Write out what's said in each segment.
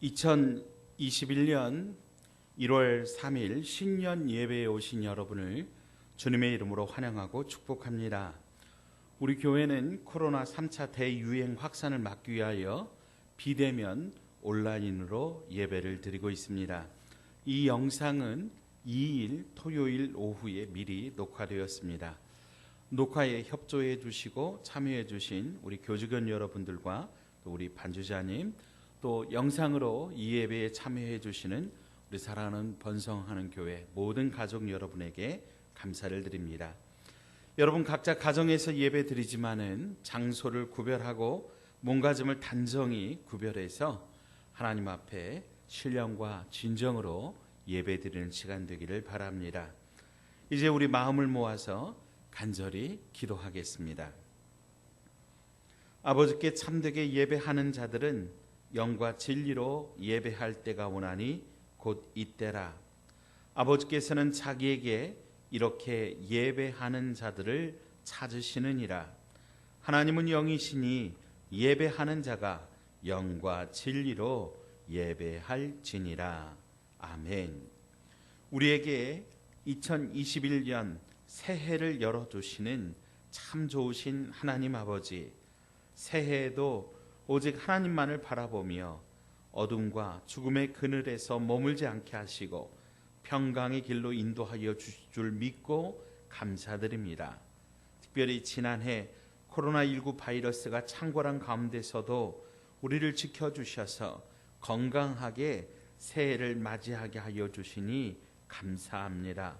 2021년 1월 3일 신년 예배에 오신 여러분을 주님의 이름으로 환영하고 축복합니다. 우리 교회는 코로나 3차 대유행 확산을 막기 위하여 비대면 온라인으로 예배를 드리고 있습니다. 이 영상은 2일 토요일 오후에 미리 녹화되었습니다. 녹화에 협조해 주시고 참여해 주신 우리 교직원 여러분들과 또 우리 반주자님, 또 영상으로 이 예배에 참여해 주시는 우리 사랑하는 번성하는 교회 모든 가족 여러분에게 감사를 드립니다. 여러분 각자 가정에서 예배 드리지만은 장소를 구별하고 몸가짐을 단정히 구별해서 하나님 앞에 신령과 진정으로 예배 드리는 시간 되기를 바랍니다. 이제 우리 마음을 모아서 간절히 기도하겠습니다. 아버지께 참되게 예배하는 자들은 영과 진리로 예배할 때가 오나니 곧 이때라. 아버지께서는 자기에게 이렇게 예배하는 자들을 찾으시느니라. 하나님은 영이시니 예배하는 자가 영과 진리로 예배할지니라. 아멘. 우리에게 2021년 새해를 열어주시는 참 좋으신 하나님 아버지, 새해에도 오직 하나님만을 바라보며 어둠과 죽음의 그늘에서 머물지 않게 하시고 평강의 길로 인도하여 주실 줄 믿고 감사드립니다. 특별히 지난해 코로나19 바이러스가 창궐한 가운데서도 우리를 지켜주셔서 건강하게 새해를 맞이하게 하여 주시니 감사합니다.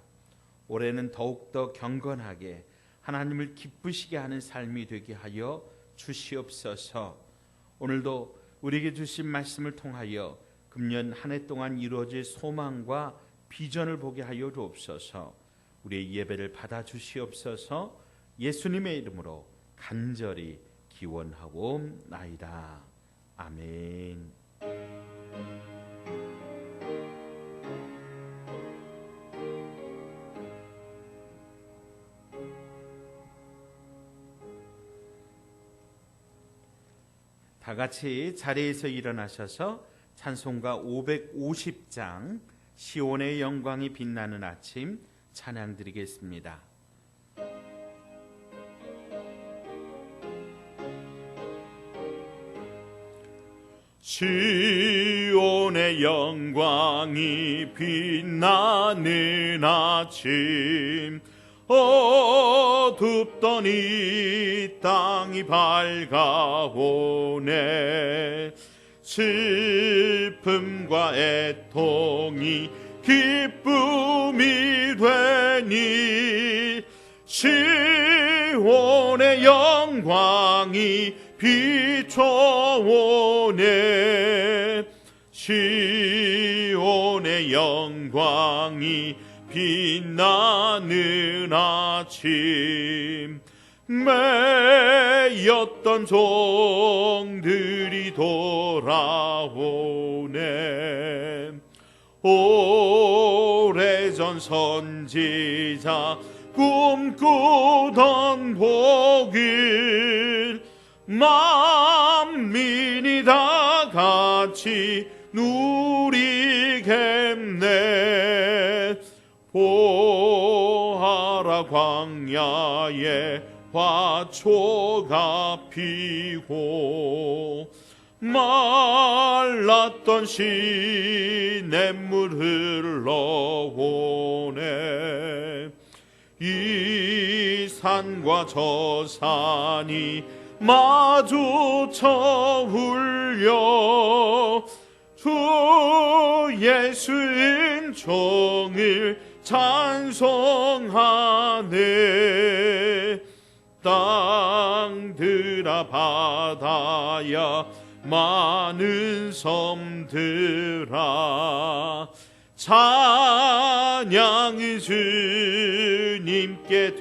올해는 더욱더 경건하게 하나님을 기쁘시게 하는 삶이 되게 하여 주시옵소서. 오늘도 우리에게 주신 말씀을 통하여 금년 한 해 동안 이루어질 소망과 비전을 보게 하여 주옵소서. 우리의 예배를 받아 주시옵소서. 예수님의 이름으로 간절히 기원하옵나이다. 아멘. 다 같이 자리에서 일어나셔서 찬송가 550장 시온의 영광이 빛나는 아침 찬양 드리겠습니다. 시온의 영광이 빛나는 아침, 어둡던 이 땅이 밝아오네. 슬픔과 애통이 기쁨이 되니 시온의 영광이 비춰오네. 시온의 영광이 빛나는 아침, 매였던 종들이 돌아오네. 오래전 선지자 꿈꾸던 복을 만민이 다 같이 누리겠네. 보아라 광야에 화초가 피고 말랐던 시냇물 흘러오네. 이 산과 저 산이 마주쳐 울려 주 예수 은총을 찬송하네. 땅들아 바다야 많은 섬들아 찬양을 주님께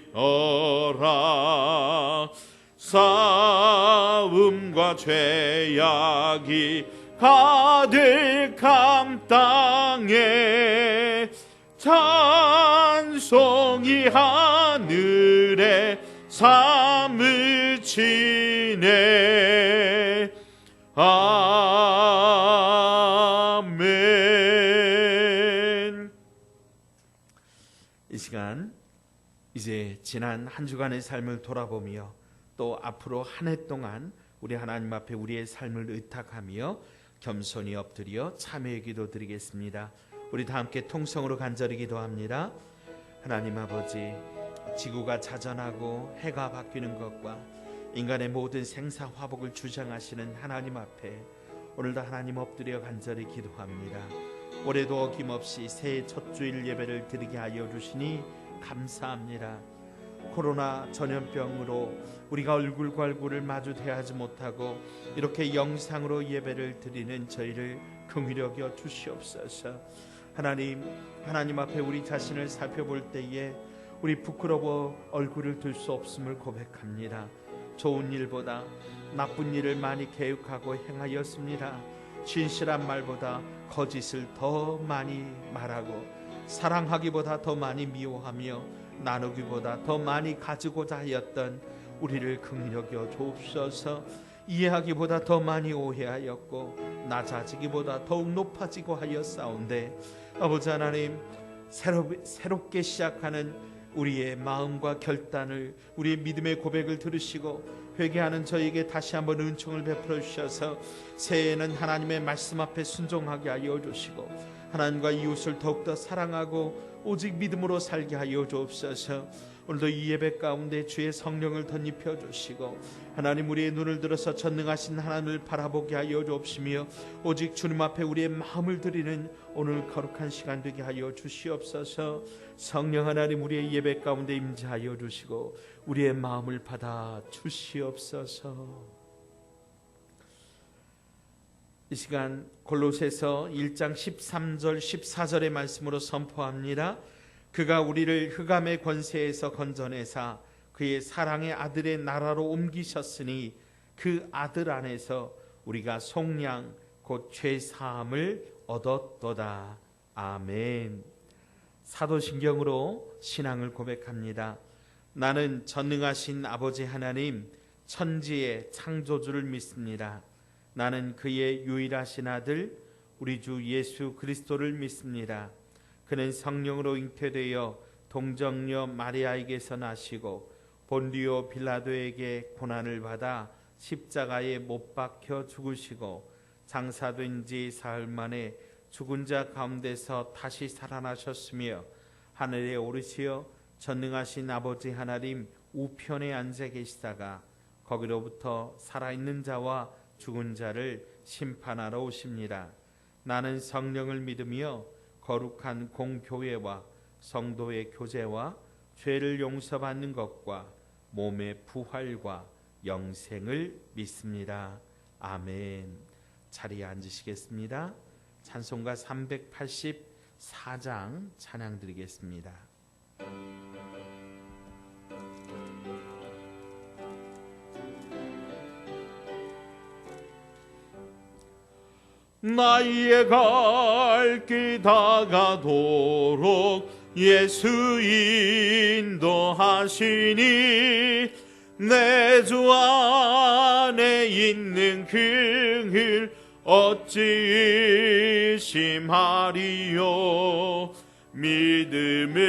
드리어라. 싸움과 죄악이 가득한 땅에 찬송이 하늘에 삶을 치네. 이제 지난 한 주간의 삶을 돌아보며 또 앞으로 한 해 동안 우리 하나님 앞에 우리의 삶을 의탁하며 겸손히 엎드려 참회의 기도 드리겠습니다. 우리 다 함께 통성으로 간절히 기도합니다. 하나님 아버지, 지구가 자전하고 해가 바뀌는 것과 인간의 모든 생사 화복을 주장하시는 하나님 앞에 오늘도 하나님 엎드려 간절히 기도합니다. 올해도 어김없이 새해 첫 주일 예배를 드리게 하여 주시니 감사합니다. 코로나 전염병으로 우리가 얼굴과 얼굴을 마주 대하지 못하고 이렇게 영상으로 예배를 드리는 저희를 긍휼히 여겨 주시옵소서. 하나님 앞에 우리 자신을 살펴볼 때에 우리 부끄러워 얼굴을 들 수 없음을 고백합니다. 좋은 일보다 나쁜 일을 많이 계획하고 행하였습니다. 진실한 말보다 거짓을 더 많이 말하고 사랑하기보다 더 많이 미워하며 나누기보다 더 많이 가지고자 하였던 우리를 긍휼히 여겨 주옵소서. 이해하기보다 더 많이 오해하였고 낮아지기보다 더욱 높아지고 하였사온데 아버지 하나님, 새롭게 시작하는 우리의 마음과 결단을, 우리의 믿음의 고백을 들으시고 회개하는 저에게 다시 한번 은총을 베풀어 주셔서 새해에는 하나님의 말씀 앞에 순종하게 하여 주시고 하나님과 이웃을 더욱더 사랑하고 오직 믿음으로 살게 하여 주옵소서. 오늘도 이 예배 가운데 주의 성령을 덧입혀 주시고 하나님, 우리의 눈을 들어서 전능하신 하나님을 바라보게 하여 주옵시며 오직 주님 앞에 우리의 마음을 드리는 오늘 거룩한 시간 되게 하여 주시옵소서. 성령 하나님, 우리의 예배 가운데 임재하여 주시고 우리의 마음을 받아 주시옵소서. 이 시간 골로새서 1장 13절 14절의 말씀으로 선포합니다. 그가 우리를 흑암의 권세에서 건져내사 그의 사랑의 아들의 나라로 옮기셨으니 그 아들 안에서 우리가 속량 곧 죄사함을 얻었도다. 아멘. 사도신경으로 신앙을 고백합니다. 나는 전능하신 아버지 하나님, 천지의 창조주를 믿습니다. 나는 그의 유일하신 아들 우리 주 예수 그리스도를 믿습니다. 그는 성령으로 잉태되어 동정녀 마리아에게서 나시고 본디오 빌라도에게 고난을 받아 십자가에 못 박혀 죽으시고 장사된 지 사흘 만에 죽은 자 가운데서 다시 살아나셨으며 하늘에 오르시어 전능하신 아버지 하나님 우편에 앉아 계시다가 거기로부터 살아있는 자와 죽은 자를 심판하러 오십니다. 나는 성령을 믿으며 거룩한 공교회와 성도의 교제와 죄를 용서받는 것과 몸의 부활과 영생을 믿습니다. 아멘. 자리에 앉으시겠습니다. 찬송가 384장 찬양 드리겠습니다. 나의 갈 길 다가도록 예수 인도하시니 내 주 안에 있는 그 길 어찌 의심하리요.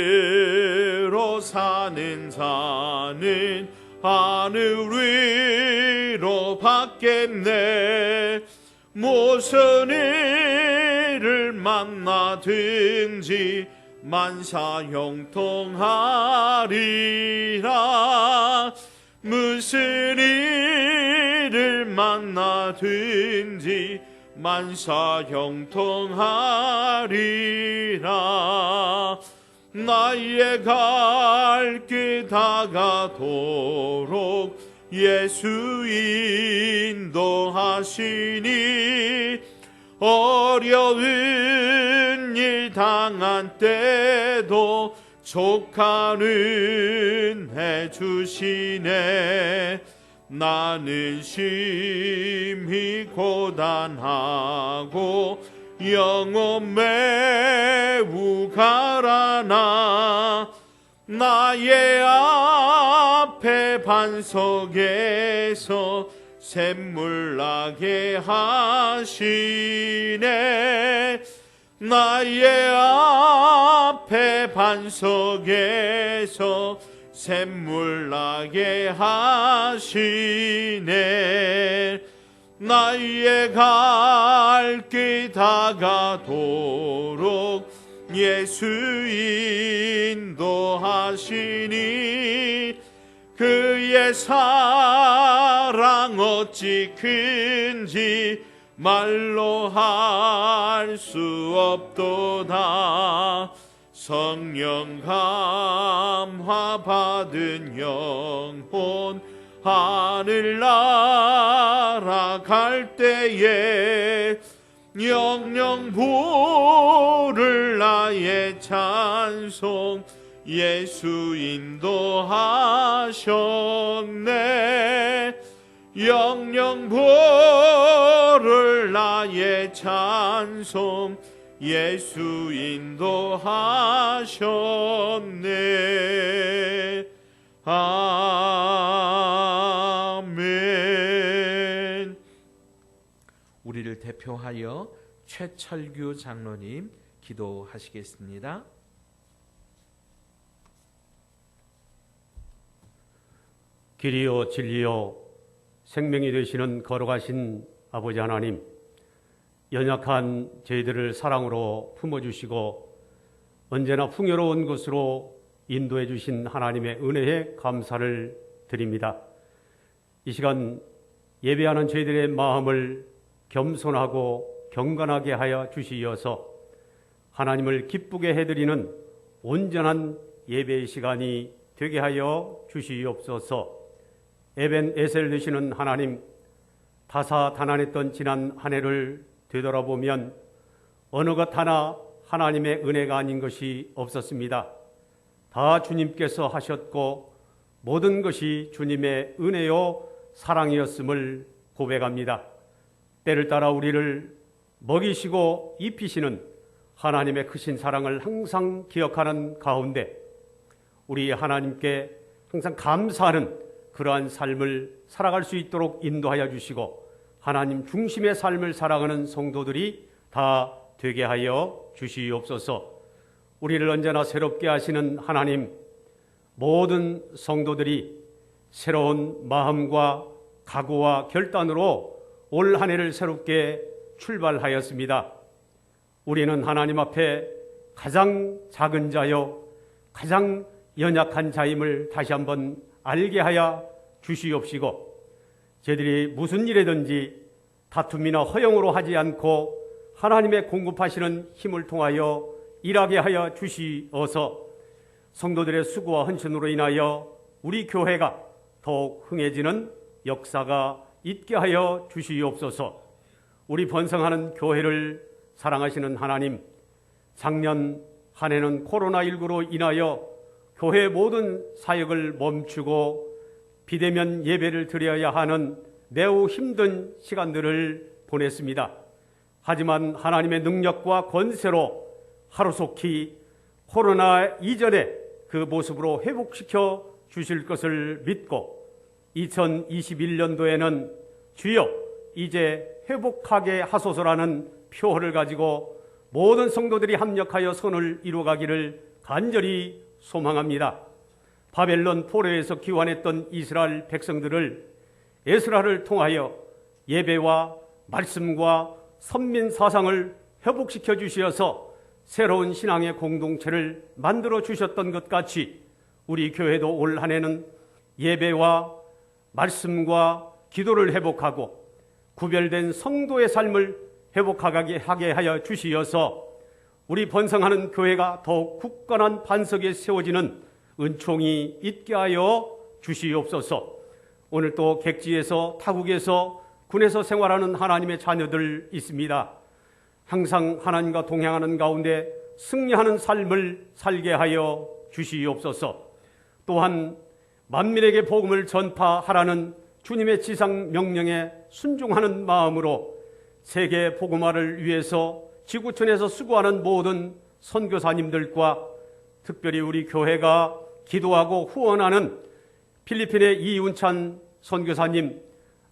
믿음으로 사는 자는 하늘 위로 받겠네. 무슨 일을 만나든지 만사 형통하리라. 무슨 일을 만나든지 만사 형통하리라. 나의 갈 길 다가도록 예수 인도하시니 어려운 일 당한 때도 족하는 해 주시네. 나는 심히 고단하고 영혼 매우 가라나 나의 앞에 반석에서 샘물 나게 하시네. 나의 앞에 반석에서 샘물 나게 하시네. 나의 갈 길 다가도록 예수 인도하시니 그의 사랑 어찌 큰지 말로 할 수 없도다. 성령 감화 받은 영혼 하늘 날아갈 때에 영영 부를 나의 찬송 예수 인도하셨네. 영영 부를 나의 찬송 예수 인도하셨네. 아멘. 우리를 대표하여 최철규 장로님 기도하시겠습니다. 길이요 진리요 생명이 되시는 거룩하신 아버지 하나님, 연약한 저희들을 사랑으로 품어주시고 언제나 풍요로운 곳으로 인도해 주신 하나님의 은혜에 감사를 드립니다. 이 시간 예배하는 저희들의 마음을 겸손하고 경건하게 하여 주시어서 하나님을 기쁘게 해드리는 온전한 예배의 시간이 되게 하여 주시옵소서. 에벤에셀 되시는 하나님, 다사다난했던 지난 한 해를 되돌아보면 어느 것 하나 하나님의 은혜가 아닌 것이 없었습니다. 다 주님께서 하셨고 모든 것이 주님의 은혜요 사랑이었음을 고백합니다. 때를 따라 우리를 먹이시고 입히시는 하나님의 크신 사랑을 항상 기억하는 가운데 우리 하나님께 항상 감사하는 그러한 삶을 살아갈 수 있도록 인도하여 주시고 하나님 중심의 삶을 살아가는 성도들이 다 되게 하여 주시옵소서. 우리를 언제나 새롭게 하시는 하나님, 모든 성도들이 새로운 마음과 각오와 결단으로 올 한 해를 새롭게 출발하였습니다. 우리는 하나님 앞에 가장 작은 자요 가장 연약한 자임을 다시 한번 알게 하여 주시옵시고 저희들이 무슨 일이든지 다툼이나 허영으로 하지 않고 하나님의 공급하시는 힘을 통하여 일하게 하여 주시어서 성도들의 수고와 헌신으로 인하여 우리 교회가 더욱 흥해지는 역사가 있게 하여 주시옵소서. 우리 번성하는 교회를 사랑하시는 하나님, 작년 한 해는 코로나19로 인하여 교회 모든 사역을 멈추고 비대면 예배를 드려야 하는 매우 힘든 시간들을 보냈습니다. 하지만 하나님의 능력과 권세로 하루속히 코로나 이전의 그 모습으로 회복시켜 주실 것을 믿고 2021년도에는 주여 이제 회복하게 하소서라는 표어를 가지고 모든 성도들이 합력하여 선을 이루어가기를 간절히 소망합니다. 바벨론 포로에서 귀환했던 이스라엘 백성들을 에스라를 통하여 예배와 말씀과 선민 사상을 회복시켜 주시어서 새로운 신앙의 공동체를 만들어 주셨던 것 같이 우리 교회도 올 한 해는 예배와 말씀과 기도를 회복하고 구별된 성도의 삶을 회복하게 하게 하여 주시어서 우리 번성하는 교회가 더욱 굳건한 반석에 세워지는 은총이 있게 하여 주시옵소서. 오늘 또 객지에서 타국에서 군에서 생활하는 하나님의 자녀들 있습니다. 항상 하나님과 동행하는 가운데 승리하는 삶을 살게 하여 주시옵소서. 또한 만민에게 복음을 전파하라는 주님의 지상 명령에 순종하는 마음으로 세계 복음화를 위해서 지구촌에서 수고하는 모든 선교사님들과 특별히 우리 교회가 기도하고 후원하는 필리핀의 이윤찬 선교사님,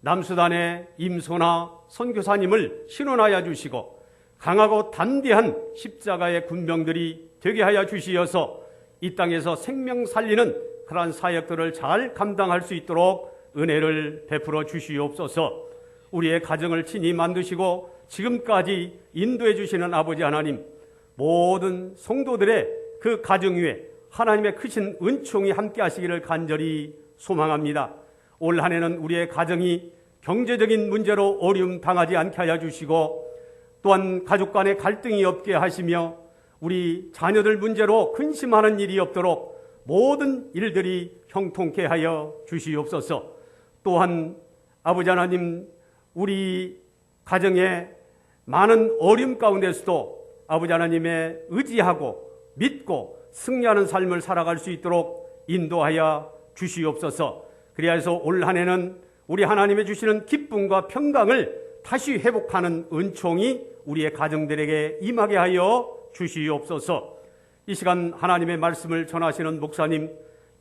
남수단의 임소나 선교사님을 신원하여 주시고 강하고 단디한 십자가의 군병들이 되게 하여 주시어서 이 땅에서 생명 살리는 그러한 사역들을 잘 감당할 수 있도록 은혜를 베풀어 주시옵소서. 우리의 가정을 친히 만드시고 지금까지 인도해 주시는 아버지 하나님, 모든 성도들의 그 가정 위에 하나님의 크신 은총이 함께 하시기를 간절히 소망합니다. 올 한 해는 우리의 가정이 경제적인 문제로 어려움 당하지 않게 하여 주시고, 또한 가족 간의 갈등이 없게 하시며 우리 자녀들 문제로 근심하는 일이 없도록 모든 일들이 형통케 하여 주시옵소서. 또한 아버지 하나님, 우리 가정에 많은 어려움 가운데서도 아버지 하나님의 의지하고 믿고 승리하는 삶을 살아갈 수 있도록 인도하여 주시옵소서. 그리하여서 올 한 해는 우리 하나님의 주시는 기쁨과 평강을 다시 회복하는 은총이 우리의 가정들에게 임하게 하여 주시옵소서. 이 시간 하나님의 말씀을 전하시는 목사님,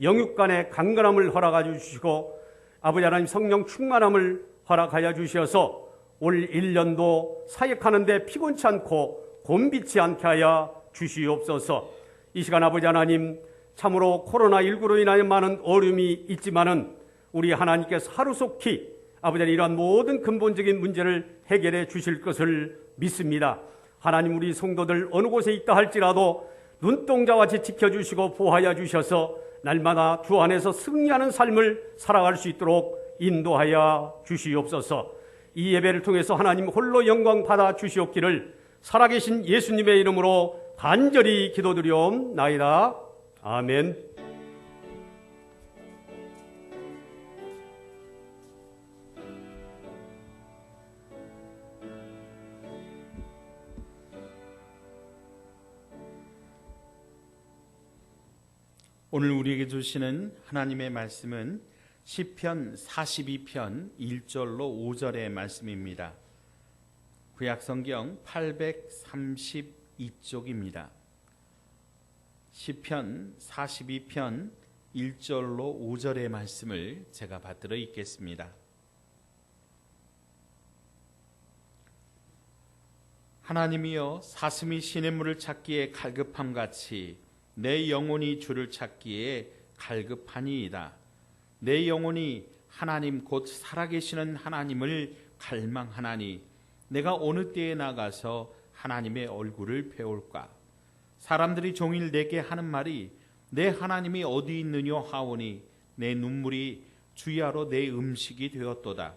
영육간의 강건함을 허락하여 주시고 아버지 하나님 성령 충만함을 허락하여 주셔서 올 1년도 사역하는 데 피곤치 않고 곤비치 않게 하여 주시옵소서. 이 시간 아버지 하나님, 참으로 코로나19로 인하여 많은 어려움이 있지만은 우리 하나님께서 하루속히 아버지 하나님 이러한 모든 근본적인 문제를 해결해 주실 것을 믿습니다. 하나님, 우리 성도들 어느 곳에 있다 할지라도 눈동자같이 지켜주시고 보호하여 주셔서 날마다 주 안에서 승리하는 삶을 살아갈 수 있도록 인도하여 주시옵소서. 이 예배를 통해서 하나님 홀로 영광 받아 주시옵기를 살아계신 예수님의 이름으로 간절히 기도드리옵나이다. 아멘. 오늘 우리에게 주시는 하나님의 말씀은 시편 42편 1절로 5절의 말씀입니다. 구약성경 832쪽입니다. 시편 42편 1절로 5절의 말씀을 제가 받들어 읽겠습니다. 하나님이여, 사슴이 시냇물을 찾기에 갈급함같이 내 영혼이 주를 찾기에 갈급하니이다. 내 영혼이 하나님 곧 살아계시는 하나님을 갈망하나니 내가 어느 때에 나가서 하나님의 얼굴을 배울까? 사람들이 종일 내게 하는 말이 내 하나님이 어디 있느냐 하오니 내 눈물이 주야로 내 음식이 되었도다.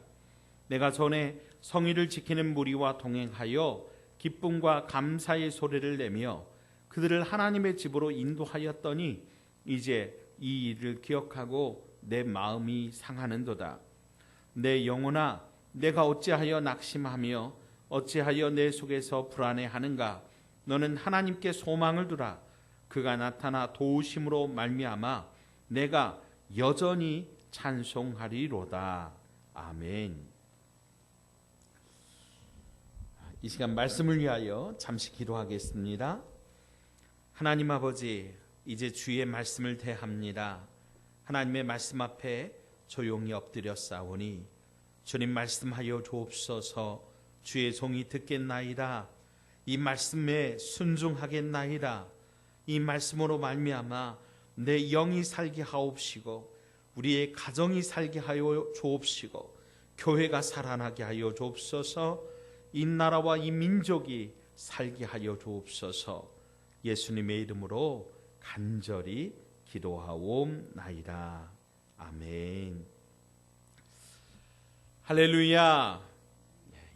내가 전에 성의를 지키는 무리와 동행하여 기쁨과 감사의 소리를 내며 그들을 하나님의 집으로 인도하였더니 이제 이 일을 기억하고 내 마음이 상하는도다. 내 영혼아, 내가 어찌하여 낙심하며 어찌하여 내 속에서 불안해하는가? 너는 하나님께 소망을 두라. 그가 나타나 도우심으로 말미암아 내가 여전히 찬송하리로다. 아멘. 이 시간 말씀을 위하여 잠시 기도하겠습니다. 하나님 아버지, 이제 주의 말씀을 대합니다. 하나님의 말씀 앞에 조용히 엎드려 싸우니 주님 말씀하여 주옵소서. 주의 종이 듣겠나이다. 이 말씀에 순종하겠나이다. 이 말씀으로 말미암아 내 영이 살게 하옵시고 우리의 가정이 살게 하여 주옵시고 교회가 살아나게 하여 주옵소서. 이 나라와 이 민족이 살게 하여 주옵소서. 예수님의 이름으로 간절히 기도하옵나이다. 아멘. 할렐루야.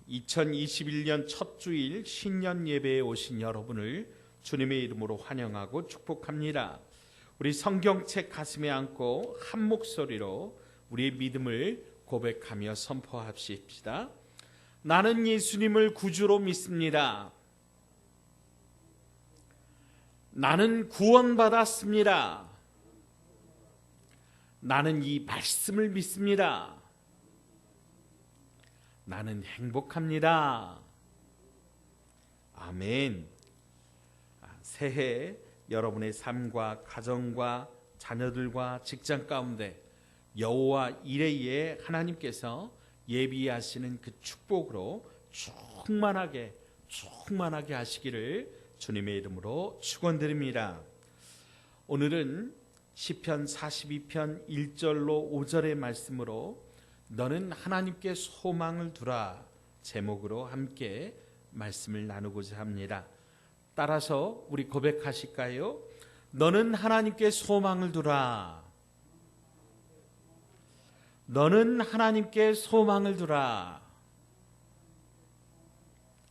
2021년 첫 주일 신년 예배에 오신 여러분을 주님의 이름으로 환영하고 축복합니다. 우리 성경책 가슴에 안고 한 목소리로 우리의 믿음을 고백하며 선포합시다. 나는 예수님을 구주로 믿습니다. 나는 구원받았습니다. 나는 이 말씀을 믿습니다. 나는 행복합니다. 아멘. 새해 여러분의 삶과 가정과 자녀들과 직장 가운데 여호와 이레의 하나님께서 예비하시는 그 축복으로 충만하게 하시기를 주님의 이름으로 축원드립니다. 오늘은 시편 42편 1절로 5절의 말씀으로 너는 하나님께 소망을 두라 제목으로 함께 말씀을 나누고자 합니다. 따라서 우리 고백하실까요? 너는 하나님께 소망을 두라. 너는 하나님께 소망을 두라.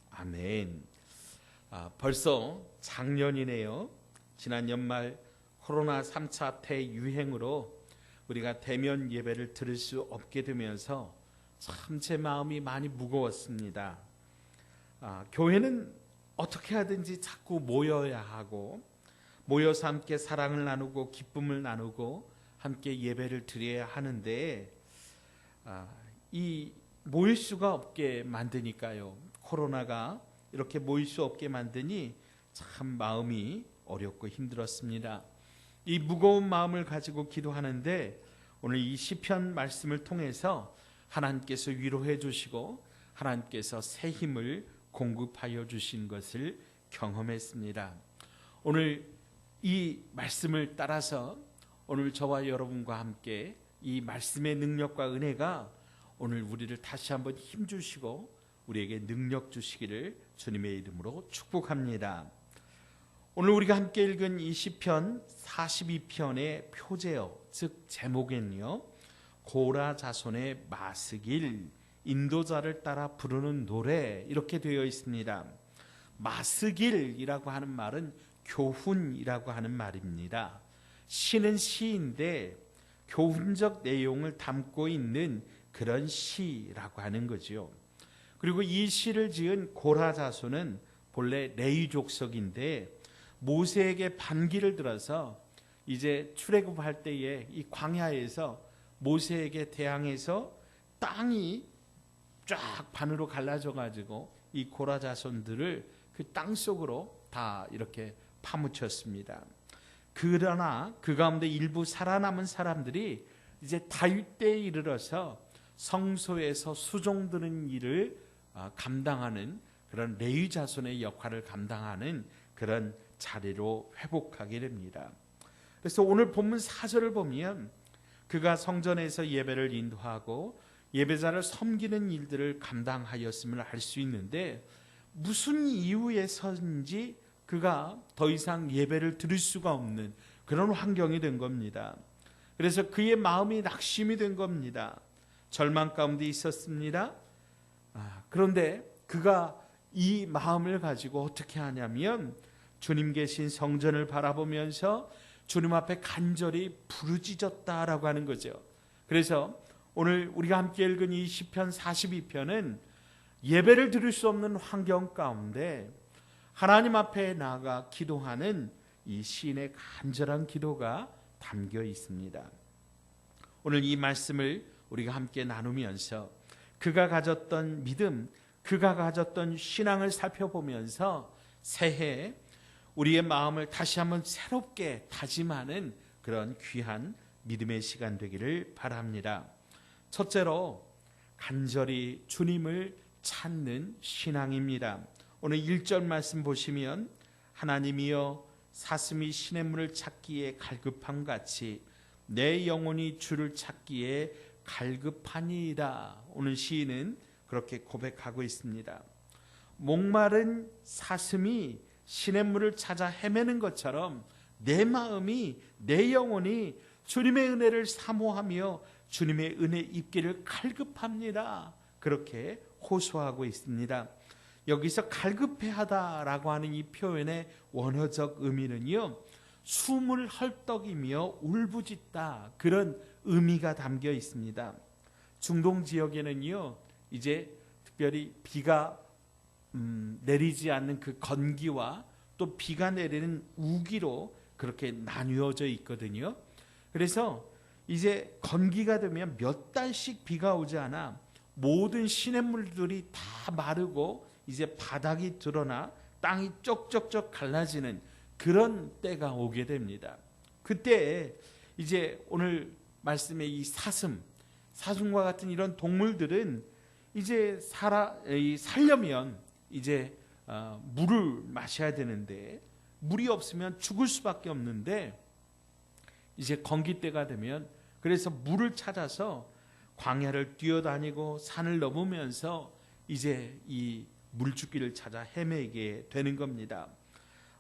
아멘. 벌써 작년이네요. 지난 연말 코로나 3차 대유행으로 우리가 대면 예배를 드릴 수 없게 되면서 참 제 마음이 많이 무거웠습니다. 교회는 어떻게 하든지 자꾸 모여야 하고 모여서 함께 사랑을 나누고 기쁨을 나누고 함께 예배를 드려야 하는데 이 모일 수가 없게 만드니까요. 코로나가 이렇게 모일 수 없게 만드니 참 마음이 어렵고 힘들었습니다. 이 무거운 마음을 가지고 기도하는데 오늘 이 시편 말씀을 통해서 하나님께서 위로해 주시고 하나님께서 새 힘을 공급하여 주신 것을 경험했습니다. 오늘 이 말씀을 따라서 오늘 저와 여러분과 함께 이 말씀의 능력과 은혜가 오늘 우리를 다시 한번 힘주시고 우리에게 능력 주시기를 주님의 이름으로 축복합니다. 오늘 우리가 함께 읽은 이 시편 42편의 표제어 즉 제목에는요, 고라 자손의 마스길 인도자를 따라 부르는 노래 이렇게 되어 있습니다. 마스길이라고 하는 말은 교훈이라고 하는 말입니다. 시는 시인데 교훈적 내용을 담고 있는 그런 시라고 하는 거죠. 그리고 이 시를 지은 고라 자손은 본래 레위 족속인데 모세에게 반기를 들어서 이제 출애굽할 때에 이 광야에서 모세에게 대항해서 땅이 쫙 반으로 갈라져 가지고 이 고라 자손들을 그 땅 속으로 다 이렇게 파묻혔습니다. 그러나 그 가운데 일부 살아남은 사람들이 이제 다윗 때에 이르러서 성소에서 수종 드는 일을 감당하는 그런 레위 자손의 역할을 감당하는 그런 자리로 회복하게 됩니다. 그래서 오늘 본문 4절을 보면 그가 성전에서 예배를 인도하고 예배자를 섬기는 일들을 감당하였음을 알 수 있는데 무슨 이유에서인지 그가 더 이상 예배를 드릴 수가 없는 그런 환경이 된 겁니다. 그래서 그의 마음이 낙심이 된 겁니다. 절망 가운데 있었습니다. 그런데 그가 이 마음을 가지고 어떻게 하냐면 주님 계신 성전을 바라보면서 주님 앞에 간절히 부르짖었다라고 하는 거죠. 그래서 오늘 우리가 함께 읽은 이 시편 42편은 예배를 드릴 수 없는 환경 가운데 하나님 앞에 나아가 기도하는 이 시인의 간절한 기도가 담겨 있습니다. 오늘 이 말씀을 우리가 함께 나누면서 그가 가졌던 믿음, 그가 가졌던 신앙을 살펴보면서 새해 우리의 마음을 다시 한번 새롭게 다짐하는 그런 귀한 믿음의 시간 되기를 바랍니다. 첫째로 간절히 주님을 찾는 신앙입니다. 오늘 1절 말씀 보시면 하나님이여 사슴이 시냇물을 찾기에 갈급함 같이 내 영혼이 주를 찾기에 갈급하니이다. 오늘 시인은 그렇게 고백하고 있습니다. 목마른 사슴이 시냇물을 찾아 헤매는 것처럼 내 마음이 내 영혼이 주님의 은혜를 사모하며 주님의 은혜 입기를 갈급합니다. 그렇게 호소하고 있습니다. 여기서 갈급해하다라고 하는 이 표현의 원어적 의미는요, 숨을 헐떡이며 울부짖다 그런 의미가 담겨 있습니다. 중동 지역에는요 이제 특별히 비가 내리지 않는 그 건기와 또 비가 내리는 우기로 그렇게 나뉘어져 있거든요. 그래서 이제 건기가 되면 몇 달씩 비가 오지 않아 모든 시냇물들이 다 마르고 이제 바닥이 드러나 땅이 쪽쪽쪽 갈라지는 그런 때가 오게 됩니다. 그때 이제 오늘 말씀의 이 사슴과 같은 이런 동물들은 이제 살려면 이제 물을 마셔야 되는데 물이 없으면 죽을 수밖에 없는데 이제 건기 때가 되면 그래서 물을 찾아서 광야를 뛰어다니고 산을 넘으면서 이제 이 물주기를 찾아 헤매게 되는 겁니다.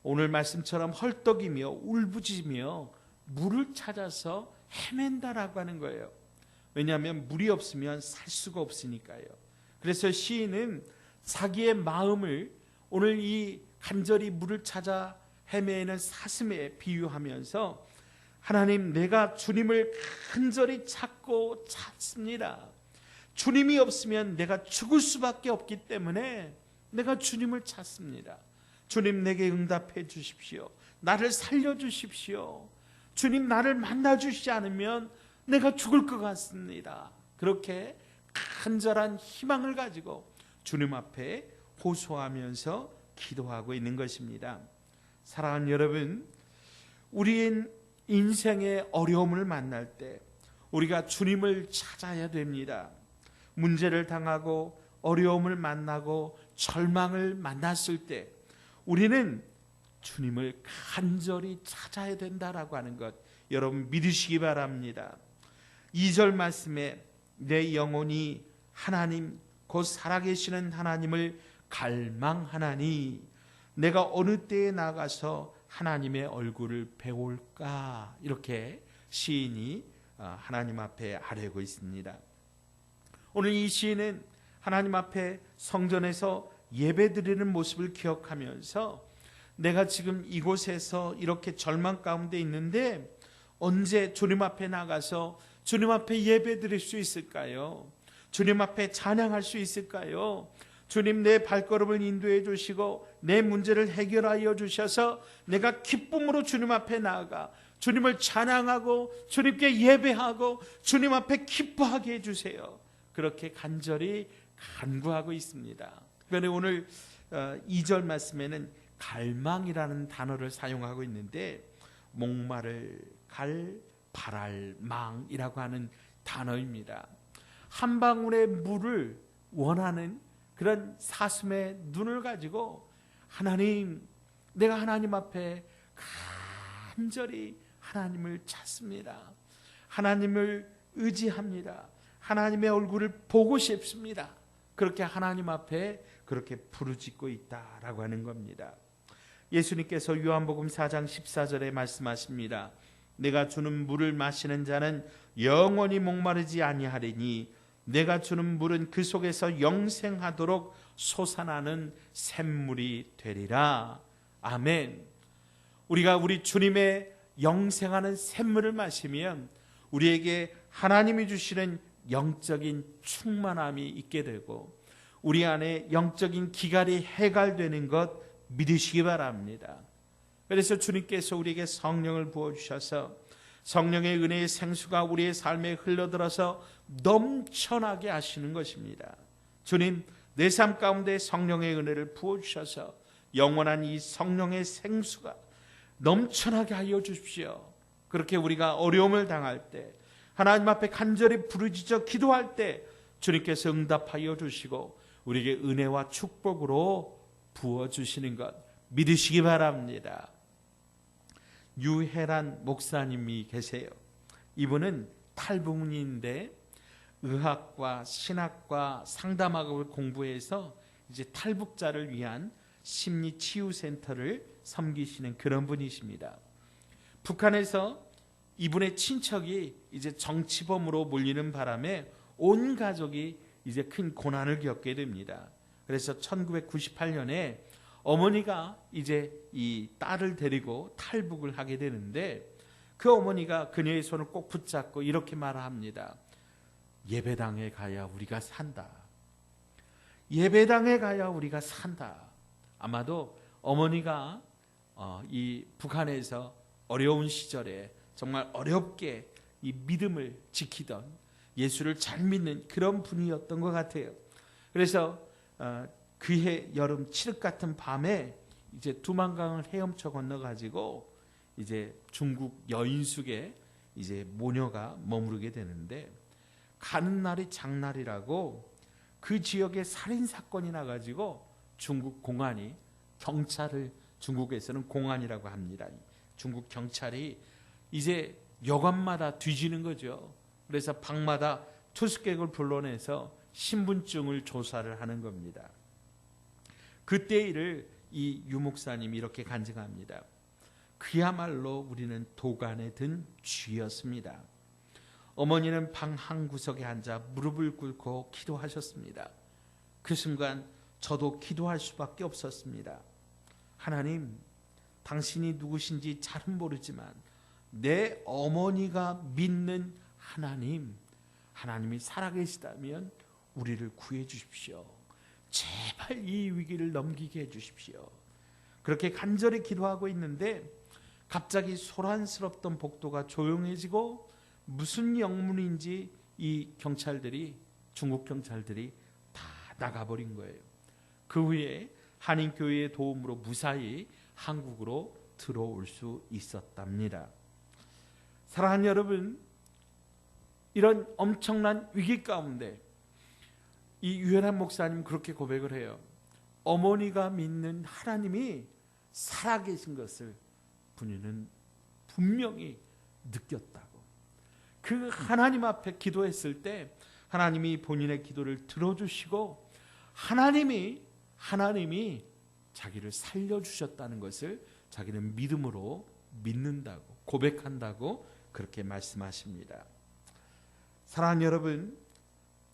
오늘 말씀처럼 헐떡이며 울부짖으며 물을 찾아서 헤맨다라고 하는 거예요. 왜냐하면 물이 없으면 살 수가 없으니까요. 그래서 시인은 자기의 마음을 오늘 이 간절히 물을 찾아 헤매는 사슴에 비유하면서 하나님, 내가 주님을 간절히 찾습니다. 주님이 없으면 내가 죽을 수밖에 없기 때문에 내가 주님을 찾습니다. 주님, 내게 응답해 주십시오. 나를 살려 주십시오. 주님, 나를 만나 주시지 않으면 내가 죽을 것 같습니다. 그렇게 간절한 희망을 가지고 주님 앞에 호소하면서 기도하고 있는 것입니다. 사랑하는 여러분, 우리의 인생의 어려움을 만날 때 우리가 주님을 찾아야 됩니다. 문제를 당하고 어려움을 만나고 절망을 만났을 때 우리는 주님을 간절히 찾아야 된다라고 하는 것, 여러분 믿으시기 바랍니다. 2절 말씀에 내 영혼이 하나님 곧 살아계시는 하나님을 갈망하나니 내가 어느 때에 나가서 하나님의 얼굴을 배울까, 이렇게 시인이 하나님 앞에 아뢰고 있습니다. 오늘 이 시인은 하나님 앞에 성전에서 예배드리는 모습을 기억하면서 내가 지금 이곳에서 이렇게 절망 가운데 있는데 언제 주님 앞에 나가서 주님 앞에 예배드릴 수 있을까요? 주님 앞에 찬양할 수 있을까요? 주님, 내 발걸음을 인도해 주시고 내 문제를 해결하여 주셔서 내가 기쁨으로 주님 앞에 나아가 주님을 찬양하고 주님께 예배하고 주님 앞에 기뻐하게 해주세요. 그렇게 간절히 간구하고 있습니다. 특별히 오늘 2절 말씀에는 갈망이라는 단어를 사용하고 있는데 목마를 갈 바랄 망이라고 하는 단어입니다. 한 방울의 물을 원하는 그런 사슴의 눈을 가지고 하나님, 내가 하나님 앞에 간절히 하나님을 찾습니다. 하나님을 의지합니다. 하나님의 얼굴을 보고 싶습니다. 그렇게 하나님 앞에 그렇게 부르짖고 있다라고 하는 겁니다. 예수님께서 요한복음 4장 14절에 말씀하십니다. 내가 주는 물을 마시는 자는 영원히 목마르지 아니하리니 내가 주는 물은 그 속에서 영생하도록 솟아나는 샘물이 되리라. 아멘. 우리가 우리 주님의 영생하는 샘물을 마시면 우리에게 하나님이 주시는 영적인 충만함이 있게 되고 우리 안에 영적인 기갈이 해갈되는 것 믿으시기 바랍니다. 그래서 주님께서 우리에게 성령을 부어주셔서 성령의 은혜의 생수가 우리의 삶에 흘러들어서 넘쳐나게 하시는 것입니다. 주님, 내 삶 가운데 성령의 은혜를 부어주셔서 영원한 이 성령의 생수가 넘쳐나게 하여 주십시오. 그렇게 우리가 어려움을 당할 때 하나님 앞에 간절히 부르짖어 기도할 때 주님께서 응답하여 주시고 우리에게 은혜와 축복으로 부어주시는 것 믿으시기 바랍니다. 유혜란 목사님이 계세요. 이분은 탈북민인데 의학과 신학과 상담학을 공부해서 이제 탈북자를 위한 심리치유센터를 섬기시는 그런 분이십니다. 북한에서 이분의 친척이 이제 정치범으로 몰리는 바람에 온 가족이 이제 큰 고난을 겪게 됩니다. 그래서 1998년에 어머니가 이제 이 딸을 데리고 탈북을 하게 되는데 그 어머니가 그녀의 손을 꼭 붙잡고 이렇게 말합니다. 예배당에 가야 우리가 산다. 예배당에 가야 우리가 산다. 아마도 어머니가 이 북한에서 어려운 시절에 정말 어렵게 이 믿음을 지키던 예수를 잘 믿는 그런 분이었던 것 같아요. 그래서 그해 여름 칠흑 같은 밤에 이제 두만강을 헤엄쳐 건너가지고 이제 중국 여인숙에 이제 모녀가 머무르게 되는데 가는 날이 장날이라고 그 지역에 살인 사건이 나가지고 중국 공안이 경찰을 중국에서는 공안이라고 합니다. 중국 경찰이 이제 여관마다 뒤지는 거죠. 그래서 방마다 투숙객을 불러내서 신분증을 조사를 하는 겁니다. 그때 일을 이 유목사님이 이렇게 간증합니다. 그야말로 우리는 도간에 든 쥐였습니다. 어머니는 방 한 구석에 앉아 무릎을 꿇고 기도하셨습니다. 그 순간 저도 기도할 수밖에 없었습니다. 하나님, 당신이 누구신지 잘은 모르지만 내 어머니가 믿는 하나님이 살아계시다면 우리를 구해 주십시오. 제발 이 위기를 넘기게 해 주십시오. 그렇게 간절히 기도하고 있는데 갑자기 소란스럽던 복도가 조용해지고 무슨 영문인지 이 경찰들이, 중국 경찰들이 다 나가버린 거예요. 그 후에 한인교회의 도움으로 무사히 한국으로 들어올 수 있었답니다. 사랑하는 여러분, 이런 엄청난 위기 가운데 이 유현한 목사님 그렇게 고백을 해요. 어머니가 믿는 하나님이 살아계신 것을 본인은 분명히 느꼈다고. 그 하나님 앞에 기도했을 때 하나님이 본인의 기도를 들어주시고 하나님이 자기를 살려주셨다는 것을 자기는 믿음으로 믿는다고, 고백한다고 그렇게 말씀하십니다. 사랑하는 여러분,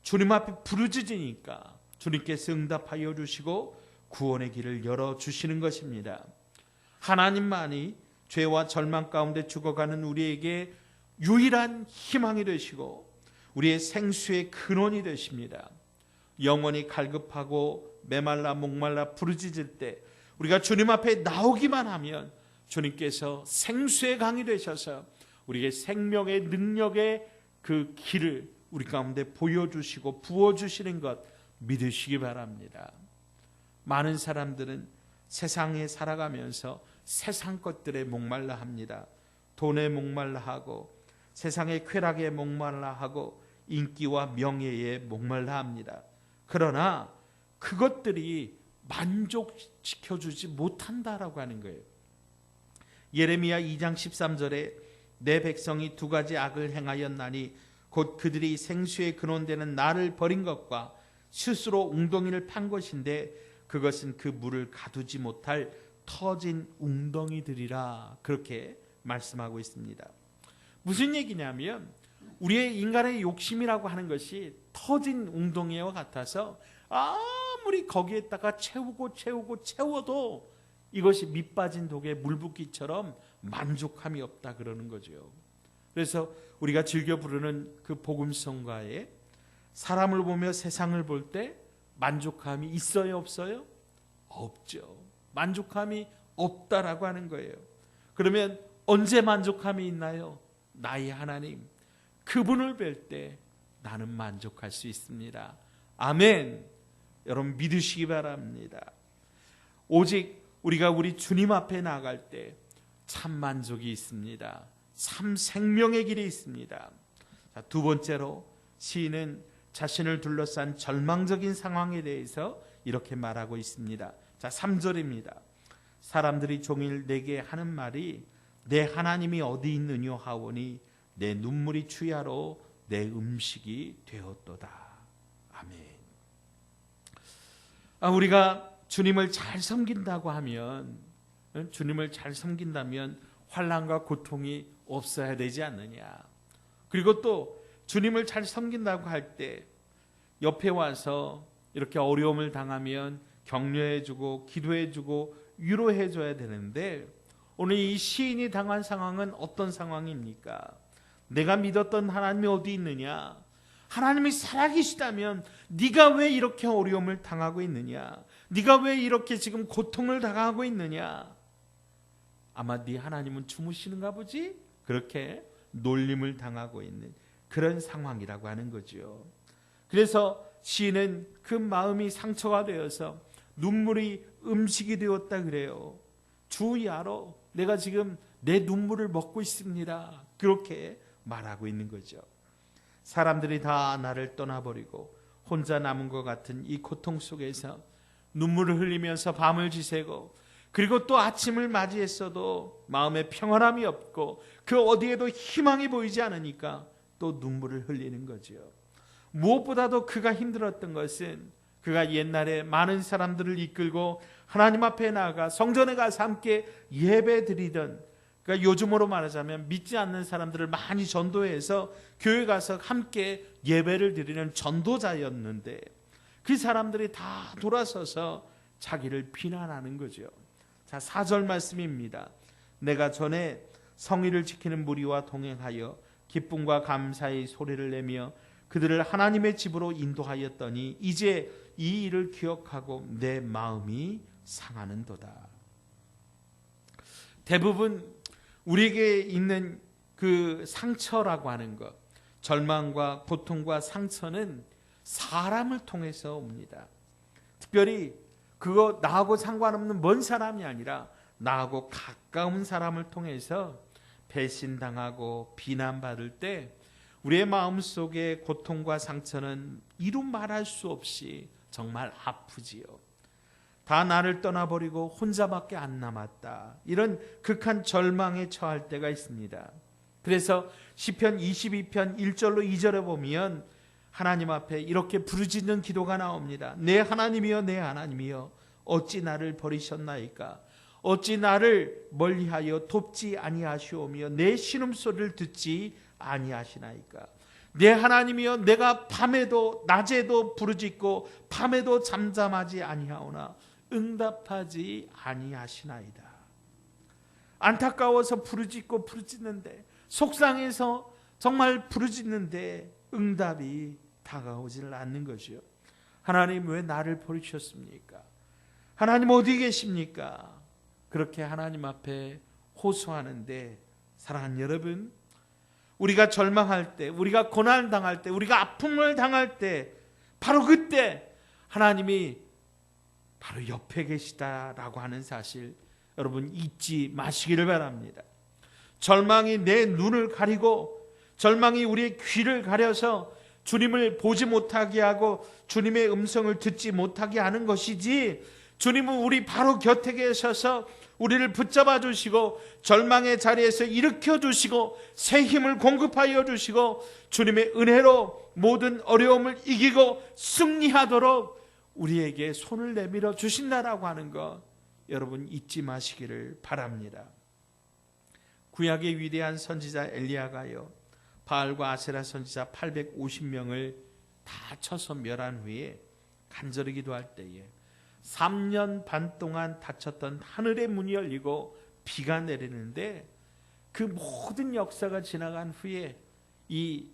주님 앞에 부르짖으니까 주님께서 응답하여 주시고 구원의 길을 열어주시는 것입니다. 하나님만이 죄와 절망 가운데 죽어가는 우리에게 유일한 희망이 되시고 우리의 생수의 근원이 되십니다. 영원히 갈급하고 메말라 목말라 부르짖을 때 우리가 주님 앞에 나오기만 하면 주님께서 생수의 강이 되셔서 우리에게 생명의 능력의 그 길을 우리 가운데 보여주시고 부어주시는 것 믿으시기 바랍니다. 많은 사람들은 세상에 살아가면서 세상 것들에 목말라 합니다. 돈에 목말라 하고 세상의 쾌락에 목말라 하고 인기와 명예에 목말라 합니다. 그러나 그것들이 만족시켜주지 못한다라고 하는 거예요. 예레미야 2장 13절에 내 백성이 두 가지 악을 행하였나니 곧 그들이 생수의 근원되는 나를 버린 것과 스스로 웅덩이를 판 것인데 그것은 그 물을 가두지 못할 터진 웅덩이들이라 그렇게 말씀하고 있습니다. 무슨 얘기냐면 우리의 인간의 욕심이라고 하는 것이 터진 웅덩이와 같아서 아무리 거기에다가 채워도 이것이 밑 빠진 독에 물 붓기처럼 만족함이 없다 그러는 거죠. 그래서 우리가 즐겨 부르는 그 복음성가에 사람을 보며 세상을 볼 때 만족함이 있어요, 없어요? 없죠. 만족함이 없다라고 하는 거예요. 그러면 언제 만족함이 있나요? 나의 하나님, 그분을 뵐 때 나는 만족할 수 있습니다. 아멘. 여러분 믿으시기 바랍니다. 오직 우리가 우리 주님 앞에 나갈 때 참 만족이 있습니다. 참 생명의 길이 있습니다. 자, 두 번째로 시인은 자신을 둘러싼 절망적인 상황에 대해서 이렇게 말하고 있습니다. 자, 3절입니다. 사람들이 종일 내게 하는 말이 내 하나님이 어디 있느냐 하오니 내 눈물이 추야로 내 음식이 되었도다. 아멘. 우리가 주님을 잘 섬긴다고 하면, 주님을 잘 섬긴다면 환난과 고통이 없어야 되지 않느냐. 그리고 또 주님을 잘 섬긴다고 할 때 옆에 와서 이렇게 어려움을 당하면 격려해주고 기도해주고 위로해줘야 되는데 오늘 이 시인이 당한 상황은 어떤 상황입니까? 내가 믿었던 하나님이 어디 있느냐? 하나님이 살아계시다면 네가 왜 이렇게 어려움을 당하고 있느냐? 네가 왜 이렇게 지금 고통을 당하고 있느냐? 아마 네 하나님은 주무시는가 보지? 그렇게 놀림을 당하고 있는 그런 상황이라고 하는 거죠. 그래서 시인은 그 마음이 상처가 되어서 눈물이 음식이 되었다 그래요. 주야로 내가 지금 내 눈물을 먹고 있습니다. 그렇게 말하고 있는 거죠. 사람들이 다 나를 떠나버리고 혼자 남은 것 같은 이 고통 속에서 눈물을 흘리면서 밤을 지새고 그리고 또 아침을 맞이했어도 마음에 평안함이 없고 그 어디에도 희망이 보이지 않으니까 또 눈물을 흘리는 거죠. 무엇보다도 그가 힘들었던 것은 그가 옛날에 많은 사람들을 이끌고 하나님 앞에 나아가 성전에 가서 함께 예배 드리던, 그러니까 요즘으로 말하자면 믿지 않는 사람들을 많이 전도해서 교회 가서 함께 예배를 드리는 전도자였는데 그 사람들이 다 돌아서서 자기를 비난하는 거죠. 자, 4절 말씀입니다. 내가 전에 성의를 지키는 무리와 동행하여 기쁨과 감사의 소리를 내며 그들을 하나님의 집으로 인도하였더니 이제 이 일을 기억하고 내 마음이 상하는도다. 대부분 우리에게 있는 그 상처라고 하는 것, 절망과 고통과 상처는 사람을 통해서 옵니다. 특별히 그거 나하고 상관없는 먼 사람이 아니라 나하고 가까운 사람을 통해서 배신당하고 비난받을 때 우리의 마음속에 고통과 상처는 이루 말할 수 없이 정말 아프지요. 다 나를 떠나버리고 혼자밖에 안 남았다. 이런 극한 절망에 처할 때가 있습니다. 그래서 시편 22편 1절로 2절에 보면 하나님 앞에 이렇게 부르짖는 기도가 나옵니다. 내 하나님이여 내 하나님이여 어찌 나를 버리셨나이까. 어찌 나를 멀리하여 돕지 아니하시오며 내 신음소리를 듣지 아니하시나이까. 내 하나님이여 내가 밤에도 낮에도 부르짖고 밤에도 잠잠하지 아니하오나 응답하지 아니하시나이다. 안타까워서 부르짖는데, 속상해서 정말 부르짖는데 응답이 다가오지를 않는 것이요. 하나님 왜 나를 버리셨습니까? 하나님 어디 계십니까? 그렇게 하나님 앞에 호소하는데, 사랑하는 여러분, 우리가 절망할 때, 우리가 고난을 당할 때, 우리가 아픔을 당할 때, 바로 그때 하나님이 바로 옆에 계시다라고 하는 사실 여러분 잊지 마시기를 바랍니다. 절망이 내 눈을 가리고 절망이 우리의 귀를 가려서 주님을 보지 못하게 하고 주님의 음성을 듣지 못하게 하는 것이지, 주님은 우리 바로 곁에 계셔서 우리를 붙잡아 주시고 절망의 자리에서 일으켜 주시고 새 힘을 공급하여 주시고 주님의 은혜로 모든 어려움을 이기고 승리하도록 우리에게 손을 내밀어 주신다라고 하는 것 여러분 잊지 마시기를 바랍니다. 구약의 위대한 선지자 엘리야가요, 바알과 아세라 선지자 850명을 다 쳐서 멸한 후에 간절히 기도할 때에 3년 반 동안 닫혔던 하늘의 문이 열리고 비가 내리는데, 그 모든 역사가 지나간 후에 이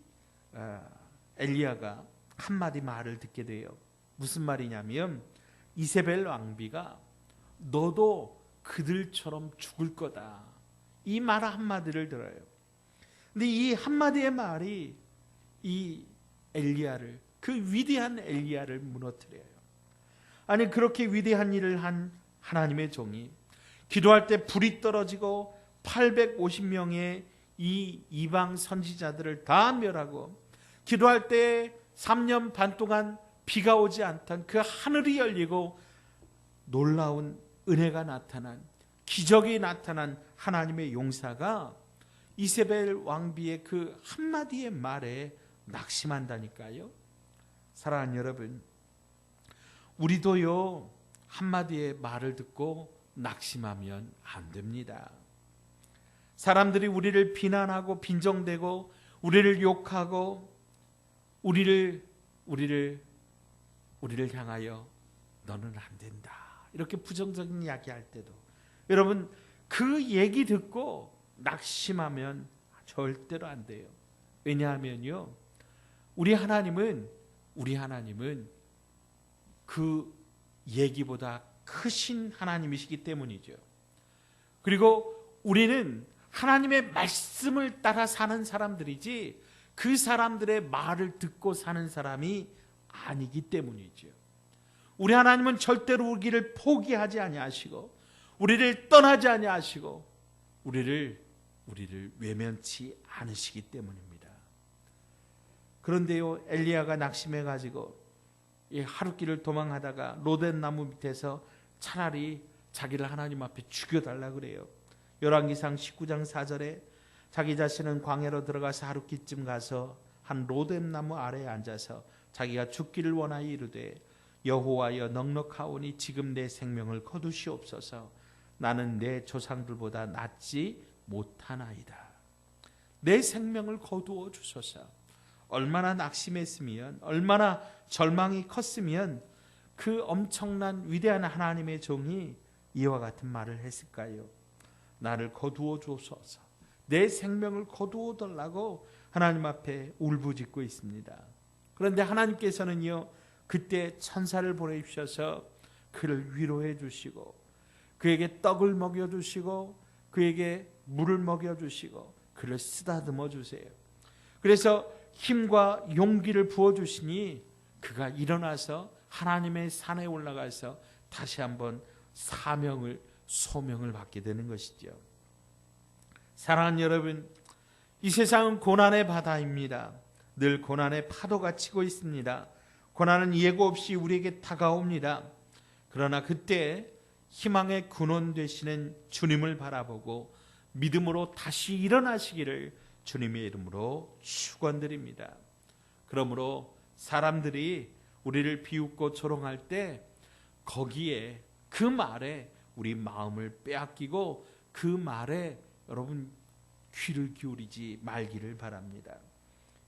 엘리야가 한마디 말을 듣게 돼요. 무슨 말이냐면 이세벨 왕비가 너도 그들처럼 죽을 거다, 이 말 한마디를 들어요. 근데 이 한마디의 말이 이 엘리야를, 그 위대한 엘리야를 무너뜨려요. 아니, 그렇게 위대한 일을 한 하나님의 종이 기도할 때 불이 떨어지고 850명의 이 이방 선지자들을 다 멸하고 기도할 때 3년 반 동안 비가 오지 않던 그 하늘이 열리고 놀라운 은혜가 나타난, 기적이 나타난 하나님의 용사가 이세벨 왕비의 그 한마디의 말에 낙심한다니까요. 사랑하는 여러분, 우리도요 한마디의 말을 듣고 낙심하면 안 됩니다. 사람들이 우리를 비난하고 빈정대고 우리를 욕하고 우리를 향하여 너는 안 된다, 이렇게 부정적인 이야기할 때도 여러분 그 얘기 듣고 낙심하면 절대로 안 돼요. 왜냐하면요, 우리 하나님은 그 얘기보다 크신 하나님이시기 때문이죠. 그리고 우리는 하나님의 말씀을 따라 사는 사람들이지 그 사람들의 말을 듣고 사는 사람이 아니기 때문이죠. 우리 하나님은 절대로 우리를 포기하지 아니하시고 우리를 떠나지 아니하시고 우리를 외면치 않으시기 때문입니다. 그런데요, 엘리야가 낙심해가지고 이 하룻길을 도망하다가 로덴 나무 밑에서 차라리 자기를 하나님 앞에 죽여달라 그래요. 열왕기상 19장 4절에 자기 자신은 광야로 들어가서 하루키쯤 가서 한 로뎀나무 아래에 앉아서 자기가 죽기를 원하여 이르되 여호와여 넉넉하오니 지금 내 생명을 거두시옵소서. 나는 내 조상들보다 낫지 못하나이다. 내 생명을 거두어 주소서. 얼마나 낙심했으면, 얼마나 절망이 컸으면 그 엄청난 위대한 하나님의 종이 이와 같은 말을 했을까요? 나를 거두어 주소서. 내 생명을 거두어 달라고 하나님 앞에 울부짖고 있습니다. 그런데 하나님께서는요, 그때 천사를 보내주셔서 그를 위로해 주시고 그에게 떡을 먹여주시고 그에게 물을 먹여주시고 그를 쓰다듬어 주세요. 그래서 힘과 용기를 부어주시니 그가 일어나서 하나님의 산에 올라가서 다시 한번 소명을 받게 되는 것이죠. 사랑하는 여러분, 이 세상은 고난의 바다입니다. 늘 고난의 파도가 치고 있습니다. 고난은 예고 없이 우리에게 다가옵니다. 그러나 그때 희망의 근원 되시는 주님을 바라보고 믿음으로 다시 일어나시기를 주님의 이름으로 축원드립니다. 그러므로 사람들이 우리를 비웃고 조롱할 때 거기에 그 말에 우리 마음을 빼앗기고 그 말에 여러분 귀를 기울이지 말기를 바랍니다.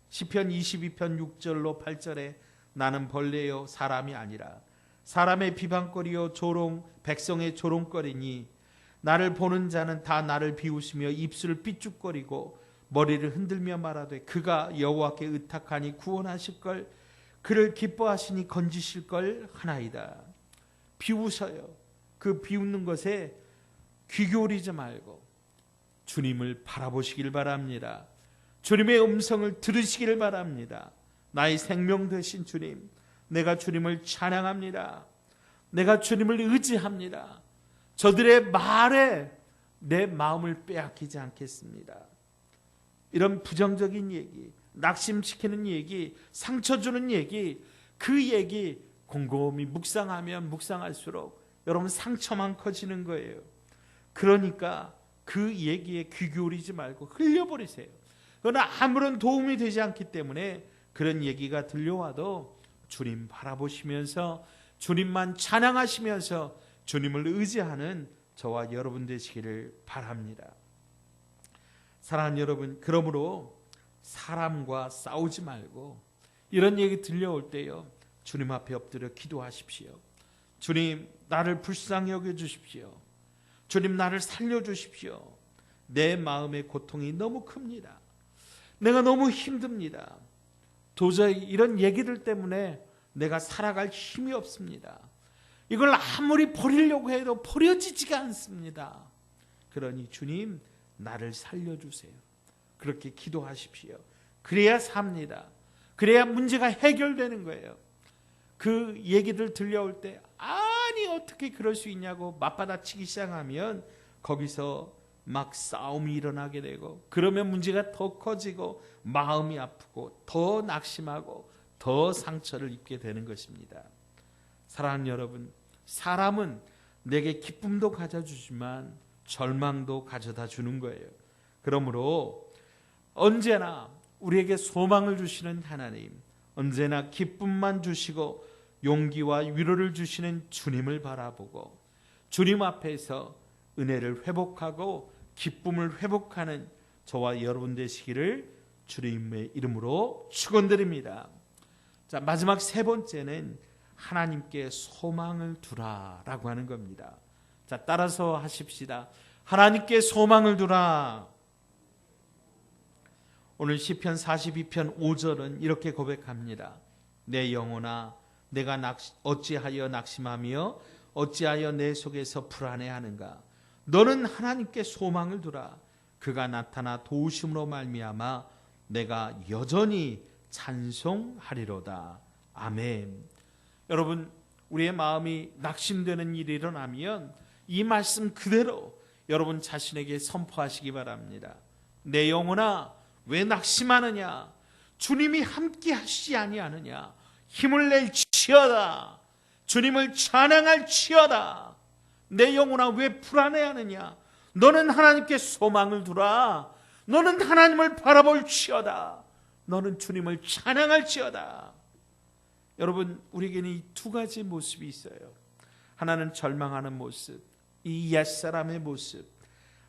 시편 22편 6절로 8절에 나는 벌레요 사람이 아니라 사람의 비방거리요 조롱 백성의 조롱거리니 나를 보는 자는 다 나를 비웃으며 입술을 삐죽거리고 머리를 흔들며 말하되 그가 여호와께 의탁하니 구원하실 걸 그를 기뻐하시니 건지실 걸 하나이다. 비웃어요. 그 비웃는 것에 귀 기울이지 말고 주님을 바라보시길 바랍니다. 주님의 음성을 들으시길 바랍니다. 나의 생명 되신 주님, 내가 주님을 찬양합니다. 내가 주님을 의지합니다. 저들의 말에 내 마음을 빼앗기지 않겠습니다. 이런 부정적인 얘기, 낙심시키는 얘기, 상처 주는 얘기, 그 얘기 곰곰이 묵상하면 묵상할수록 여러분 상처만 커지는 거예요. 그러니까 그 얘기에 귀 기울이지 말고 흘려버리세요. 그러나 아무런 도움이 되지 않기 때문에 그런 얘기가 들려와도 주님 바라보시면서 주님만 찬양하시면서 주님을 의지하는 저와 여러분 되시기를 바랍니다. 사랑하는 여러분, 그러므로 사람과 싸우지 말고 이런 얘기 들려올 때요, 주님 앞에 엎드려 기도하십시오. 주님, 나를 불쌍히 여겨주십시오. 주님, 나를 살려주십시오. 내 마음의 고통이 너무 큽니다. 내가 너무 힘듭니다. 도저히 이런 얘기들 때문에 내가 살아갈 힘이 없습니다. 이걸 아무리 버리려고 해도 버려지지가 않습니다. 그러니 주님, 나를 살려주세요. 그렇게 기도하십시오. 그래야 삽니다. 그래야 문제가 해결되는 거예요. 그 얘기들 들려올 때 아니 어떻게 그럴 수 있냐고 맞받아치기 시작하면 거기서 막 싸움이 일어나게 되고 그러면 문제가 더 커지고 마음이 아프고 더 낙심하고 더 상처를 입게 되는 것입니다. 사랑하는 여러분, 사람은 내게 기쁨도 가져주지만 절망도 가져다 주는 거예요. 그러므로 언제나 우리에게 소망을 주시는 하나님, 언제나 기쁨만 주시고 용기와 위로를 주시는 주님을 바라보고 주님 앞에서 은혜를 회복하고 기쁨을 회복하는 저와 여러분 되시기를 주님의 이름으로 축원드립니다. 자, 마지막 세 번째는 하나님께 소망을 두라라고 하는 겁니다. 자, 따라서 하십시다. 하나님께 소망을 두라. 오늘 시편 42편 5절은 이렇게 고백합니다. 내 영혼아, 내가 어찌하여 낙심하며 어찌하여 내 속에서 불안해하는가. 너는 하나님께 소망을 두라. 그가 나타나 도우심으로 말미암아 내가 여전히 찬송하리로다. 아멘. 여러분, 우리의 마음이 낙심되는 일이 일어나면 이 말씀 그대로 여러분 자신에게 선포하시기 바랍니다. 내 영혼아, 왜 낙심하느냐? 주님이 함께 하시지 아니하느냐? 힘을 낼 치어다. 주님을 찬양할 치어다. 내 영혼아 왜 불안해하느냐? 너는 하나님께 소망을 두라. 너는 하나님을 바라볼지어다. 너는 주님을 찬양할지어다. 여러분, 우리에게는 이 두 가지 모습이 있어요. 하나는 절망하는 모습, 이 옛사람의 모습.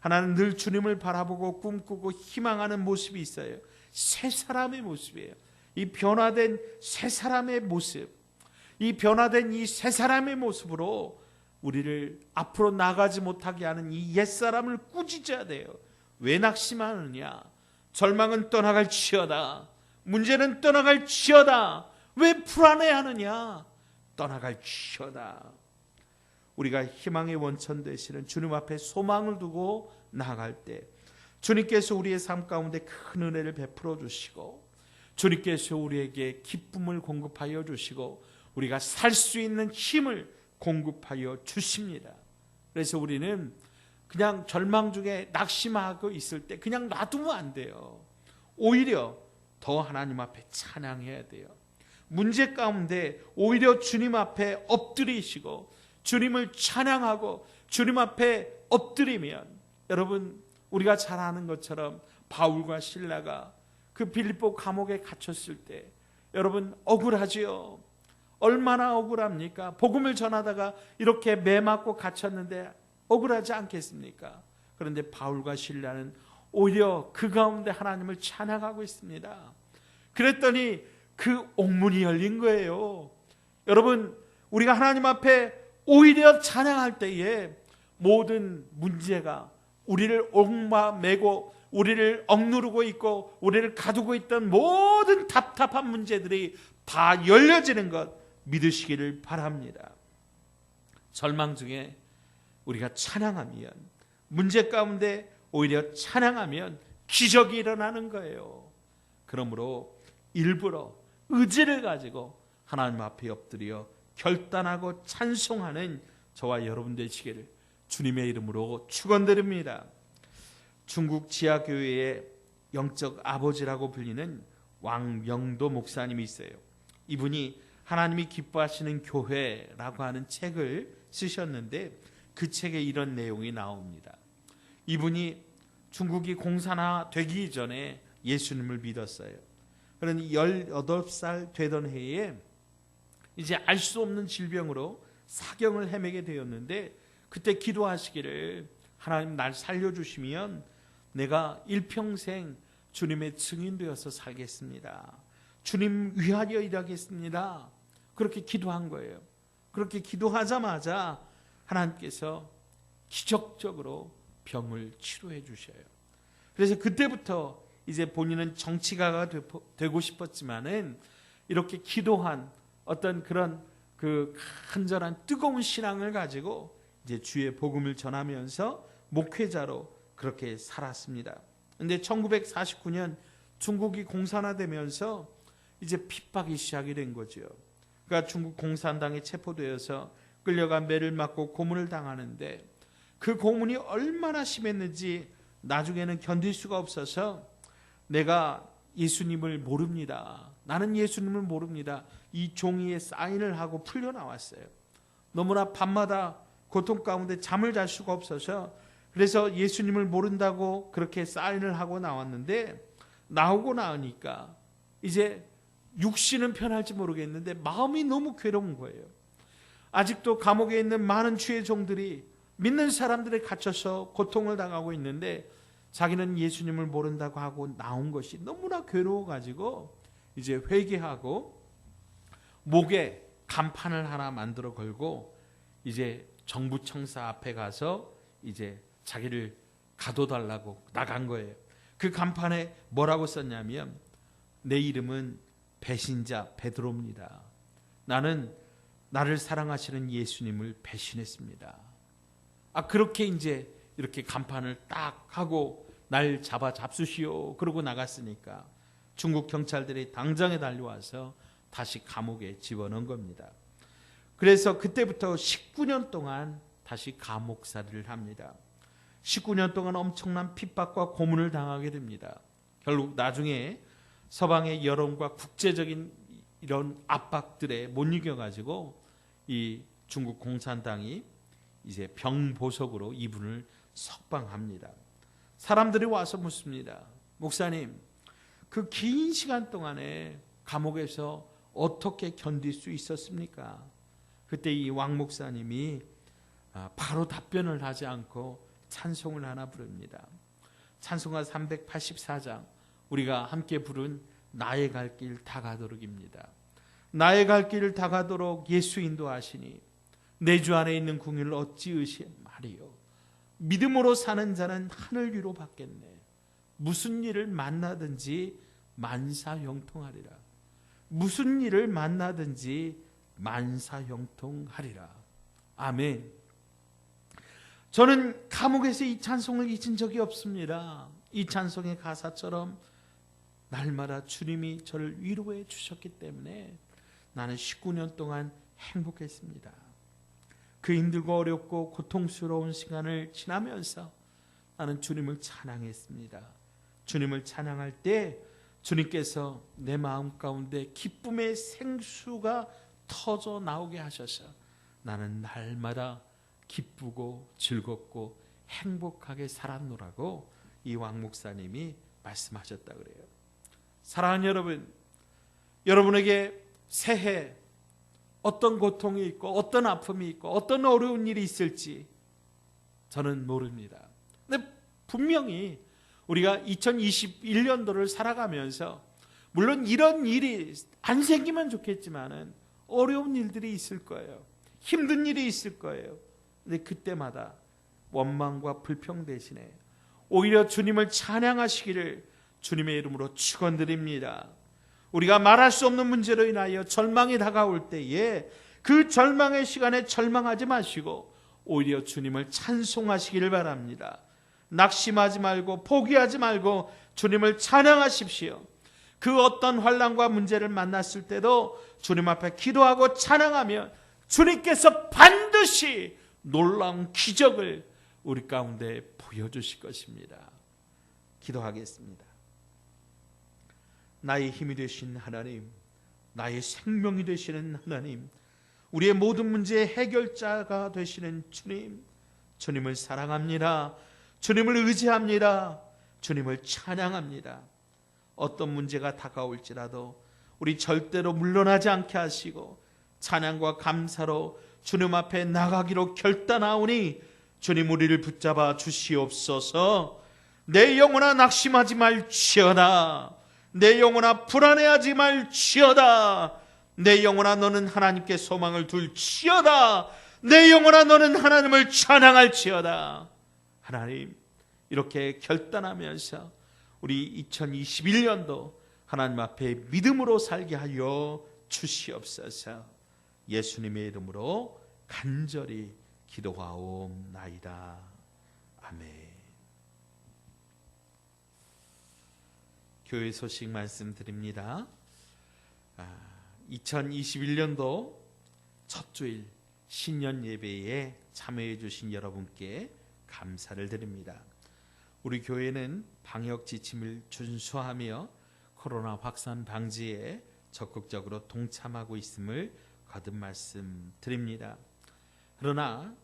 하나는 늘 주님을 바라보고 꿈꾸고 희망하는 모습이 있어요. 새 사람의 모습이에요. 이 변화된 새 사람의 모습, 이 변화된 이 새 사람의 모습으로 우리를 앞으로 나가지 못하게 하는 이 옛사람을 꾸짖어야 돼요. 왜 낙심하느냐? 절망은 떠나갈지어다. 문제는 떠나갈지어다. 왜 불안해하느냐? 떠나갈지어다. 우리가 희망의 원천 되시는 주님 앞에 소망을 두고 나아갈 때 주님께서 우리의 삶 가운데 큰 은혜를 베풀어 주시고 주님께서 우리에게 기쁨을 공급하여 주시고 우리가 살 수 있는 힘을 공급하여 주십니다. 그래서 우리는 그냥 절망 중에 낙심하고 있을 때 그냥 놔두면 안 돼요. 오히려 더 하나님 앞에 찬양해야 돼요. 문제 가운데 오히려 주님 앞에 엎드리시고 주님을 찬양하고 주님 앞에 엎드리면, 여러분, 우리가 잘 아는 것처럼 바울과 실라가 그 빌립보 감옥에 갇혔을 때 여러분 억울하지요. 얼마나 억울합니까? 복음을 전하다가 이렇게 매 맞고 갇혔는데 억울하지 않겠습니까? 그런데 바울과 실라는 오히려 그 가운데 하나님을 찬양하고 있습니다. 그랬더니 그 옥문이 열린 거예요. 여러분, 우리가 하나님 앞에 오히려 찬양할 때에 모든 문제가 우리를 옥마매고 우리를 억누르고 있고 우리를 가두고 있던 모든 답답한 문제들이 다 열려지는 것 믿으시기를 바랍니다. 절망 중에 우리가 찬양하면, 문제 가운데 오히려 찬양하면 기적이 일어나는 거예요. 그러므로 일부러 의지를 가지고 하나님 앞에 엎드려 결단하고 찬송하는 저와 여러분 되시기를 주님의 이름으로 축원드립니다. 중국 지하교회의 영적 아버지라고 불리는 왕명도 목사님이 있어요. 이분이 하나님이 기뻐하시는 교회라고 하는 책을 쓰셨는데 그 책에 이런 내용이 나옵니다. 이분이 중국이 공산화되기 전에 예수님을 믿었어요. 그러니 18살 되던 해에 이제 알 수 없는 질병으로 사경을 헤매게 되었는데 그때 기도하시기를, 하나님 날 살려주시면 내가 일평생 주님의 증인되어서 살겠습니다. 주님 위하여 일하겠습니다. 그렇게 기도한 거예요. 그렇게 기도하자마자 하나님께서 기적적으로 병을 치료해 주셔요. 그래서 그때부터 이제 본인은 정치가가 되고 싶었지만은 이렇게 기도한 어떤 그런 그 간절한 뜨거운 신앙을 가지고 이제 주의 복음을 전하면서 목회자로 그렇게 살았습니다. 근데 1949년 중국이 공산화되면서 이제 핍박이 시작이 된 거죠. 그러니까 중국 공산당에 체포되어서 끌려가 매를 맞고 고문을 당하는데 그 고문이 얼마나 심했는지 나중에는 견딜 수가 없어서 내가 예수님을 모릅니다. 나는 예수님을 모릅니다. 이 종이에 사인을 하고 풀려나왔어요. 너무나 밤마다 고통 가운데 잠을 잘 수가 없어서 그래서 예수님을 모른다고 그렇게 사인을 하고 나왔는데 나오고 나오니까 이제 육신은 편할지 모르겠는데 마음이 너무 괴로운 거예요. 아직도 감옥에 있는 많은 주의 종들이 믿는 사람들에 갇혀서 고통을 당하고 있는데 자기는 예수님을 모른다고 하고 나온 것이 너무나 괴로워가지고 이제 회개하고 목에 간판을 하나 만들어 걸고 이제 정부 청사 앞에 가서 이제 자기를 가둬달라고 나간 거예요. 그 간판에 뭐라고 썼냐면 내 이름은 배신자 베드로입니다. 나는 나를 사랑하시는 예수님을 배신했습니다. 그렇게 이제 이렇게 간판을 딱 하고 날 잡수시오 그러고 나갔으니까 중국 경찰들이 당장에 달려와서 다시 감옥에 집어넣은 겁니다. 그래서 그때부터 19년 동안 다시 감옥살이를 합니다. 19년 동안 엄청난 핍박과 고문을 당하게 됩니다. 결국 나중에 서방의 여론과 국제적인 이런 압박들에 못 이겨가지고 이 중국 공산당이 이제 병보석으로 이분을 석방합니다. 사람들이 와서 묻습니다. 목사님, 그 긴 시간 동안에 감옥에서 어떻게 견딜 수 있었습니까? 그때 이 왕 목사님이 바로 답변을 하지 않고 찬송을 하나 부릅니다. 찬송가 384장, 우리가 함께 부른 나의 갈 길 다 가도록입니다. 나의 갈 길을 다 가도록 예수 인도하시니 내 주 안에 있는 궁유를 어찌 의심하리요. 믿음으로 사는 자는 하늘 위로 받겠네. 무슨 일을 만나든지 만사형통하리라. 무슨 일을 만나든지 만사형통하리라. 아멘. 저는 감옥에서 이 찬송을 잊은 적이 없습니다. 이 찬송의 가사처럼 날마다 주님이 저를 위로해 주셨기 때문에 나는 19년 동안 행복했습니다. 그 힘들고 어렵고 고통스러운 시간을 지나면서 나는 주님을 찬양했습니다. 주님을 찬양할 때 주님께서 내 마음 가운데 기쁨의 생수가 터져 나오게 하셔서 나는 날마다 기쁘고 즐겁고 행복하게 살았노라고 이 왕 목사님이 말씀하셨다 그래요. 사랑하는 여러분, 여러분에게 새해 어떤 고통이 있고 어떤 아픔이 있고 어떤 어려운 일이 있을지 저는 모릅니다. 근데 분명히 우리가 2021년도를 살아가면서 물론 이런 일이 안 생기면 좋겠지만은 어려운 일들이 있을 거예요. 힘든 일이 있을 거예요. 근데 그때마다 원망과 불평 대신에 오히려 주님을 찬양하시기를 주님의 이름으로 축원드립니다. 우리가 말할 수 없는 문제로 인하여 절망이 다가올 때에 그 절망의 시간에 절망하지 마시고 오히려 주님을 찬송하시기를 바랍니다. 낙심하지 말고 포기하지 말고 주님을 찬양하십시오. 그 어떤 환난과 문제를 만났을 때도 주님 앞에 기도하고 찬양하면 주님께서 반드시 놀라운 기적을 우리 가운데 보여주실 것입니다. 기도하겠습니다. 나의 힘이 되신 하나님, 나의 생명이 되시는 하나님, 우리의 모든 문제의 해결자가 되시는 주님, 주님을 사랑합니다. 주님을 의지합니다. 주님을 찬양합니다. 어떤 문제가 다가올지라도 우리 절대로 물러나지 않게 하시고 찬양과 감사로 주님 앞에 나가기로 결단하오니 주님 우리를 붙잡아 주시옵소서. 내 영혼아 낙심하지 말지어다. 내 영혼아 불안해하지 말지어다. 내 영혼아 너는 하나님께 소망을 둘지어다. 내 영혼아 너는 하나님을 찬양할지어다. 하나님, 이렇게 결단하면서 우리 2021년도 하나님 앞에 믿음으로 살게 하여 주시옵소서. 예수님의 이름으로 간절히 기도하옵나이다. 아멘. 교회 소식 말씀드립니다. 2021년도 첫 주일 신년 예배에 참여해 주신 여러분께 감사를 드립니다. 우리 교회는 방역 지침을 준수하며 코로나 확산 방지에 적극적으로 동참하고 있음을 거듭 말씀드립니다. 그러나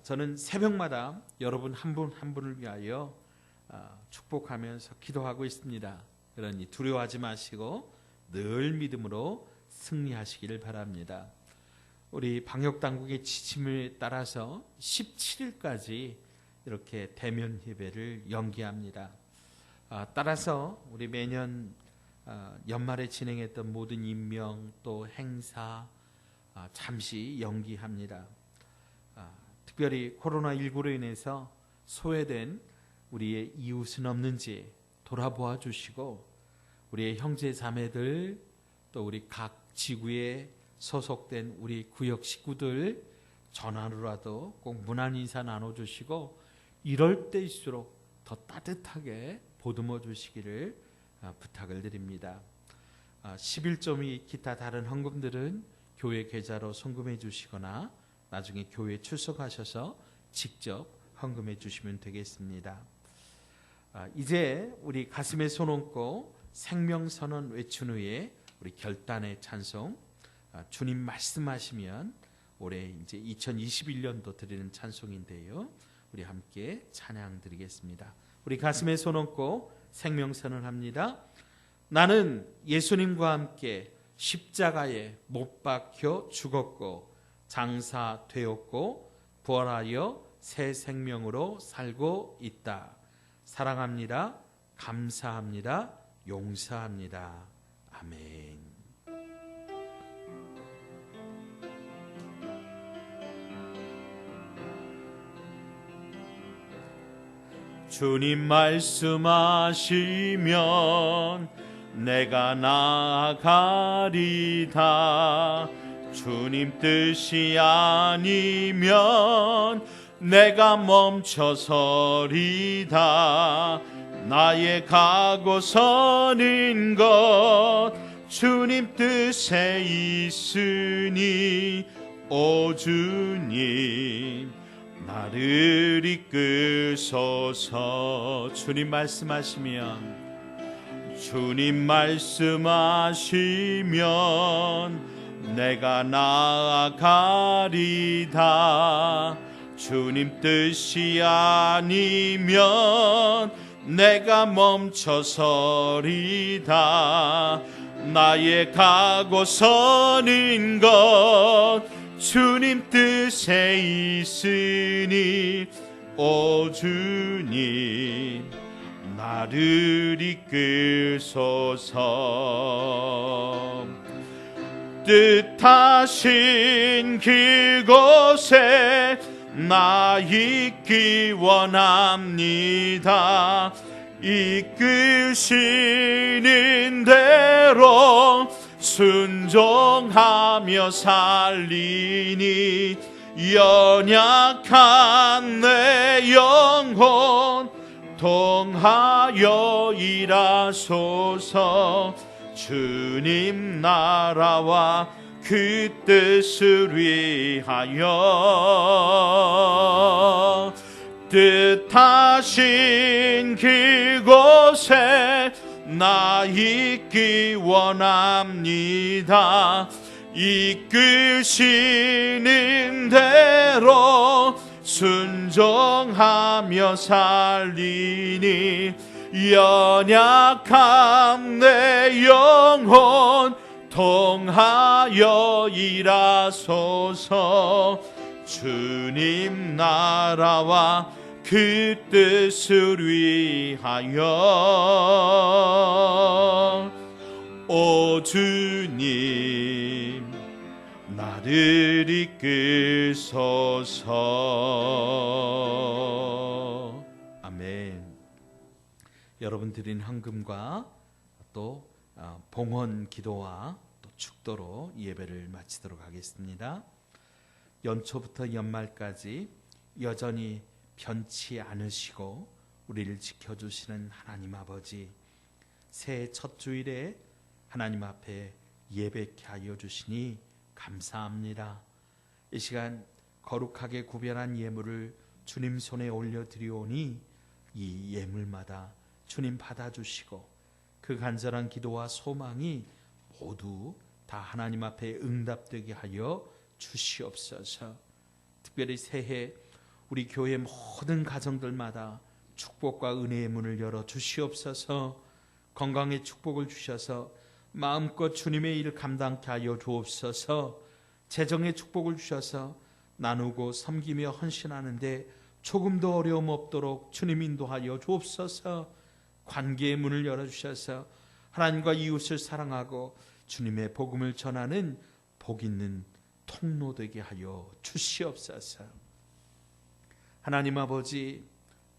저는 새벽마다 여러분 한 분 한 분을 위하여 축복하면서 기도하고 있습니다. 그러니 두려워하지 마시고 늘 믿음으로 승리하시기를 바랍니다. 우리 방역당국의 지침에 따라서 17일까지 이렇게 대면 예배를 연기합니다. 따라서 우리 매년 연말에 진행했던 모든 임명 또 행사 잠시 연기합니다. 특별히 코로나19로 인해서 소외된 우리의 이웃은 없는지 돌아보아 주시고 우리의 형제 자매들 또 우리 각 지구에 소속된 우리 구역 식구들 전화로라도 꼭 문안 인사 나눠주시고 이럴 때일수록 더 따뜻하게 보듬어 주시기를 부탁을 드립니다. 11.2 기타 다른 헌금들은 교회 계좌로 송금해 주시거나 나중에 교회에 출석하셔서 직접 헌금해 주시면 되겠습니다. 이제 우리 가슴에 손 얹고 생명선언 외친 후에 우리 결단의 찬송 주님 말씀하시면 올해 이제 2021년도 드리는 찬송인데요. 우리 함께 찬양 드리겠습니다. 우리 가슴에 손 얹고 생명선을 합니다. 나는 예수님과 함께 십자가에 못 박혀 죽었고 장사되었고 부활하여 새 생명으로 살고 있다. 사랑합니다. 감사합니다. 용서합니다. 아멘. 주님 말씀하시면 내가 나아가리다. 주님 뜻이 아니면 내가 멈춰서리다. 나의 가고 서는 것 주님 뜻에 있으니 오 주님 나를 이끄소서. 주님 말씀하시면 내가 나아가리다. 주님 뜻이 아니면 내가 멈춰서리다. 나의 가고 서는 것 주님 뜻에 있으니 오 주님 나를 이끄소서. 뜻하신 그곳에 나 있기 원합니다. 이끄시는 대로 순종하며 살리니 연약한 내 영혼 통하여 일하소서. 주님 나라와 그 뜻을 위하여 뜻하신 그곳에 나 있기 원합니다. 이끄시는 대로 순종하며 살리니 연약한 내 영혼 통하여 일하소서. 주님 나라와 그 뜻을 위하여 오 주님 나를 이끄소서. 아멘. 여러분 드린 헌금과 또 봉헌 기도와 또 축도로 예배를 마치도록 하겠습니다. 연초부터 연말까지 여전히 변치 않으시고 우리를 지켜주시는 하나님 아버지, 새해 첫 주일에 하나님 앞에 예배케 하여 주시니 감사합니다. 이 시간 거룩하게 구별한 예물을 주님 손에 올려드리오니 이 예물마다 주님 받아주시고 그 간절한 기도와 소망이 모두 다 하나님 앞에 응답되게 하여 주시옵소서. 특별히 새해 우리 교회 모든 가정들마다 축복과 은혜의 문을 열어 주시옵소서. 건강의 축복을 주셔서 마음껏 주님의 일을 감당케 하여 주옵소서. 재정의 축복을 주셔서 나누고 섬기며 헌신하는데 조금도 어려움 없도록 주님 인도하여 주옵소서. 관계의 문을 열어주셔서 하나님과 이웃을 사랑하고 주님의 복음을 전하는 복 있는 통로 되게 하여 주시옵소서. 하나님 아버지,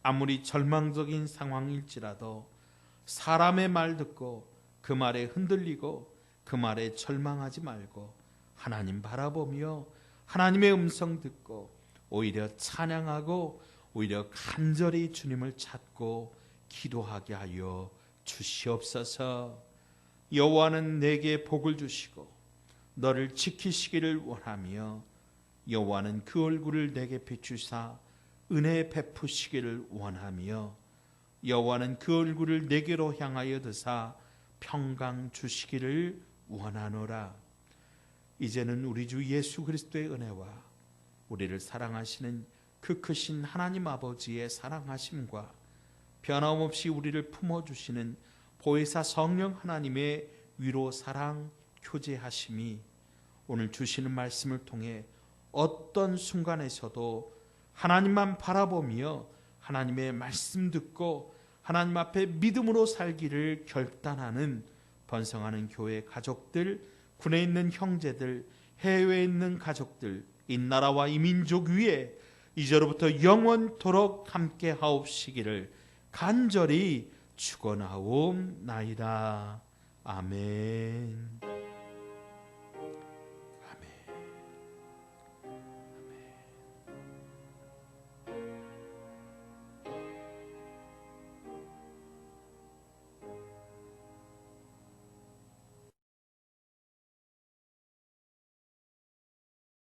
아무리 절망적인 상황일지라도 사람의 말 듣고 그 말에 흔들리고 그 말에 절망하지 말고 하나님 바라보며 하나님의 음성 듣고 오히려 찬양하고 오히려 간절히 주님을 찾고 기도하게 하여 주시옵소서. 여호와는 내게 복을 주시고 너를 지키시기를 원하며 여호와는 그 얼굴을 내게 비추사 은혜 베푸시기를 원하며 여호와는 그 얼굴을 내게로 향하여 드사 평강 주시기를 원하노라. 이제는 우리 주 예수 그리스도의 은혜와 우리를 사랑하시는 그 크신 하나님 아버지의 사랑하심과 변함없이 우리를 품어주시는 보혜사 성령 하나님의 위로 사랑 교제하심이 오늘 주시는 말씀을 통해 어떤 순간에서도 하나님만 바라보며 하나님의 말씀 듣고 하나님 앞에 믿음으로 살기를 결단하는 번성하는 교회 가족들, 군에 있는 형제들, 해외에 있는 가족들, 이 나라와 이 민족 위에 이제로부터 영원토록 함께 하옵시기를 간절히 축원하옵나이다. 아멘.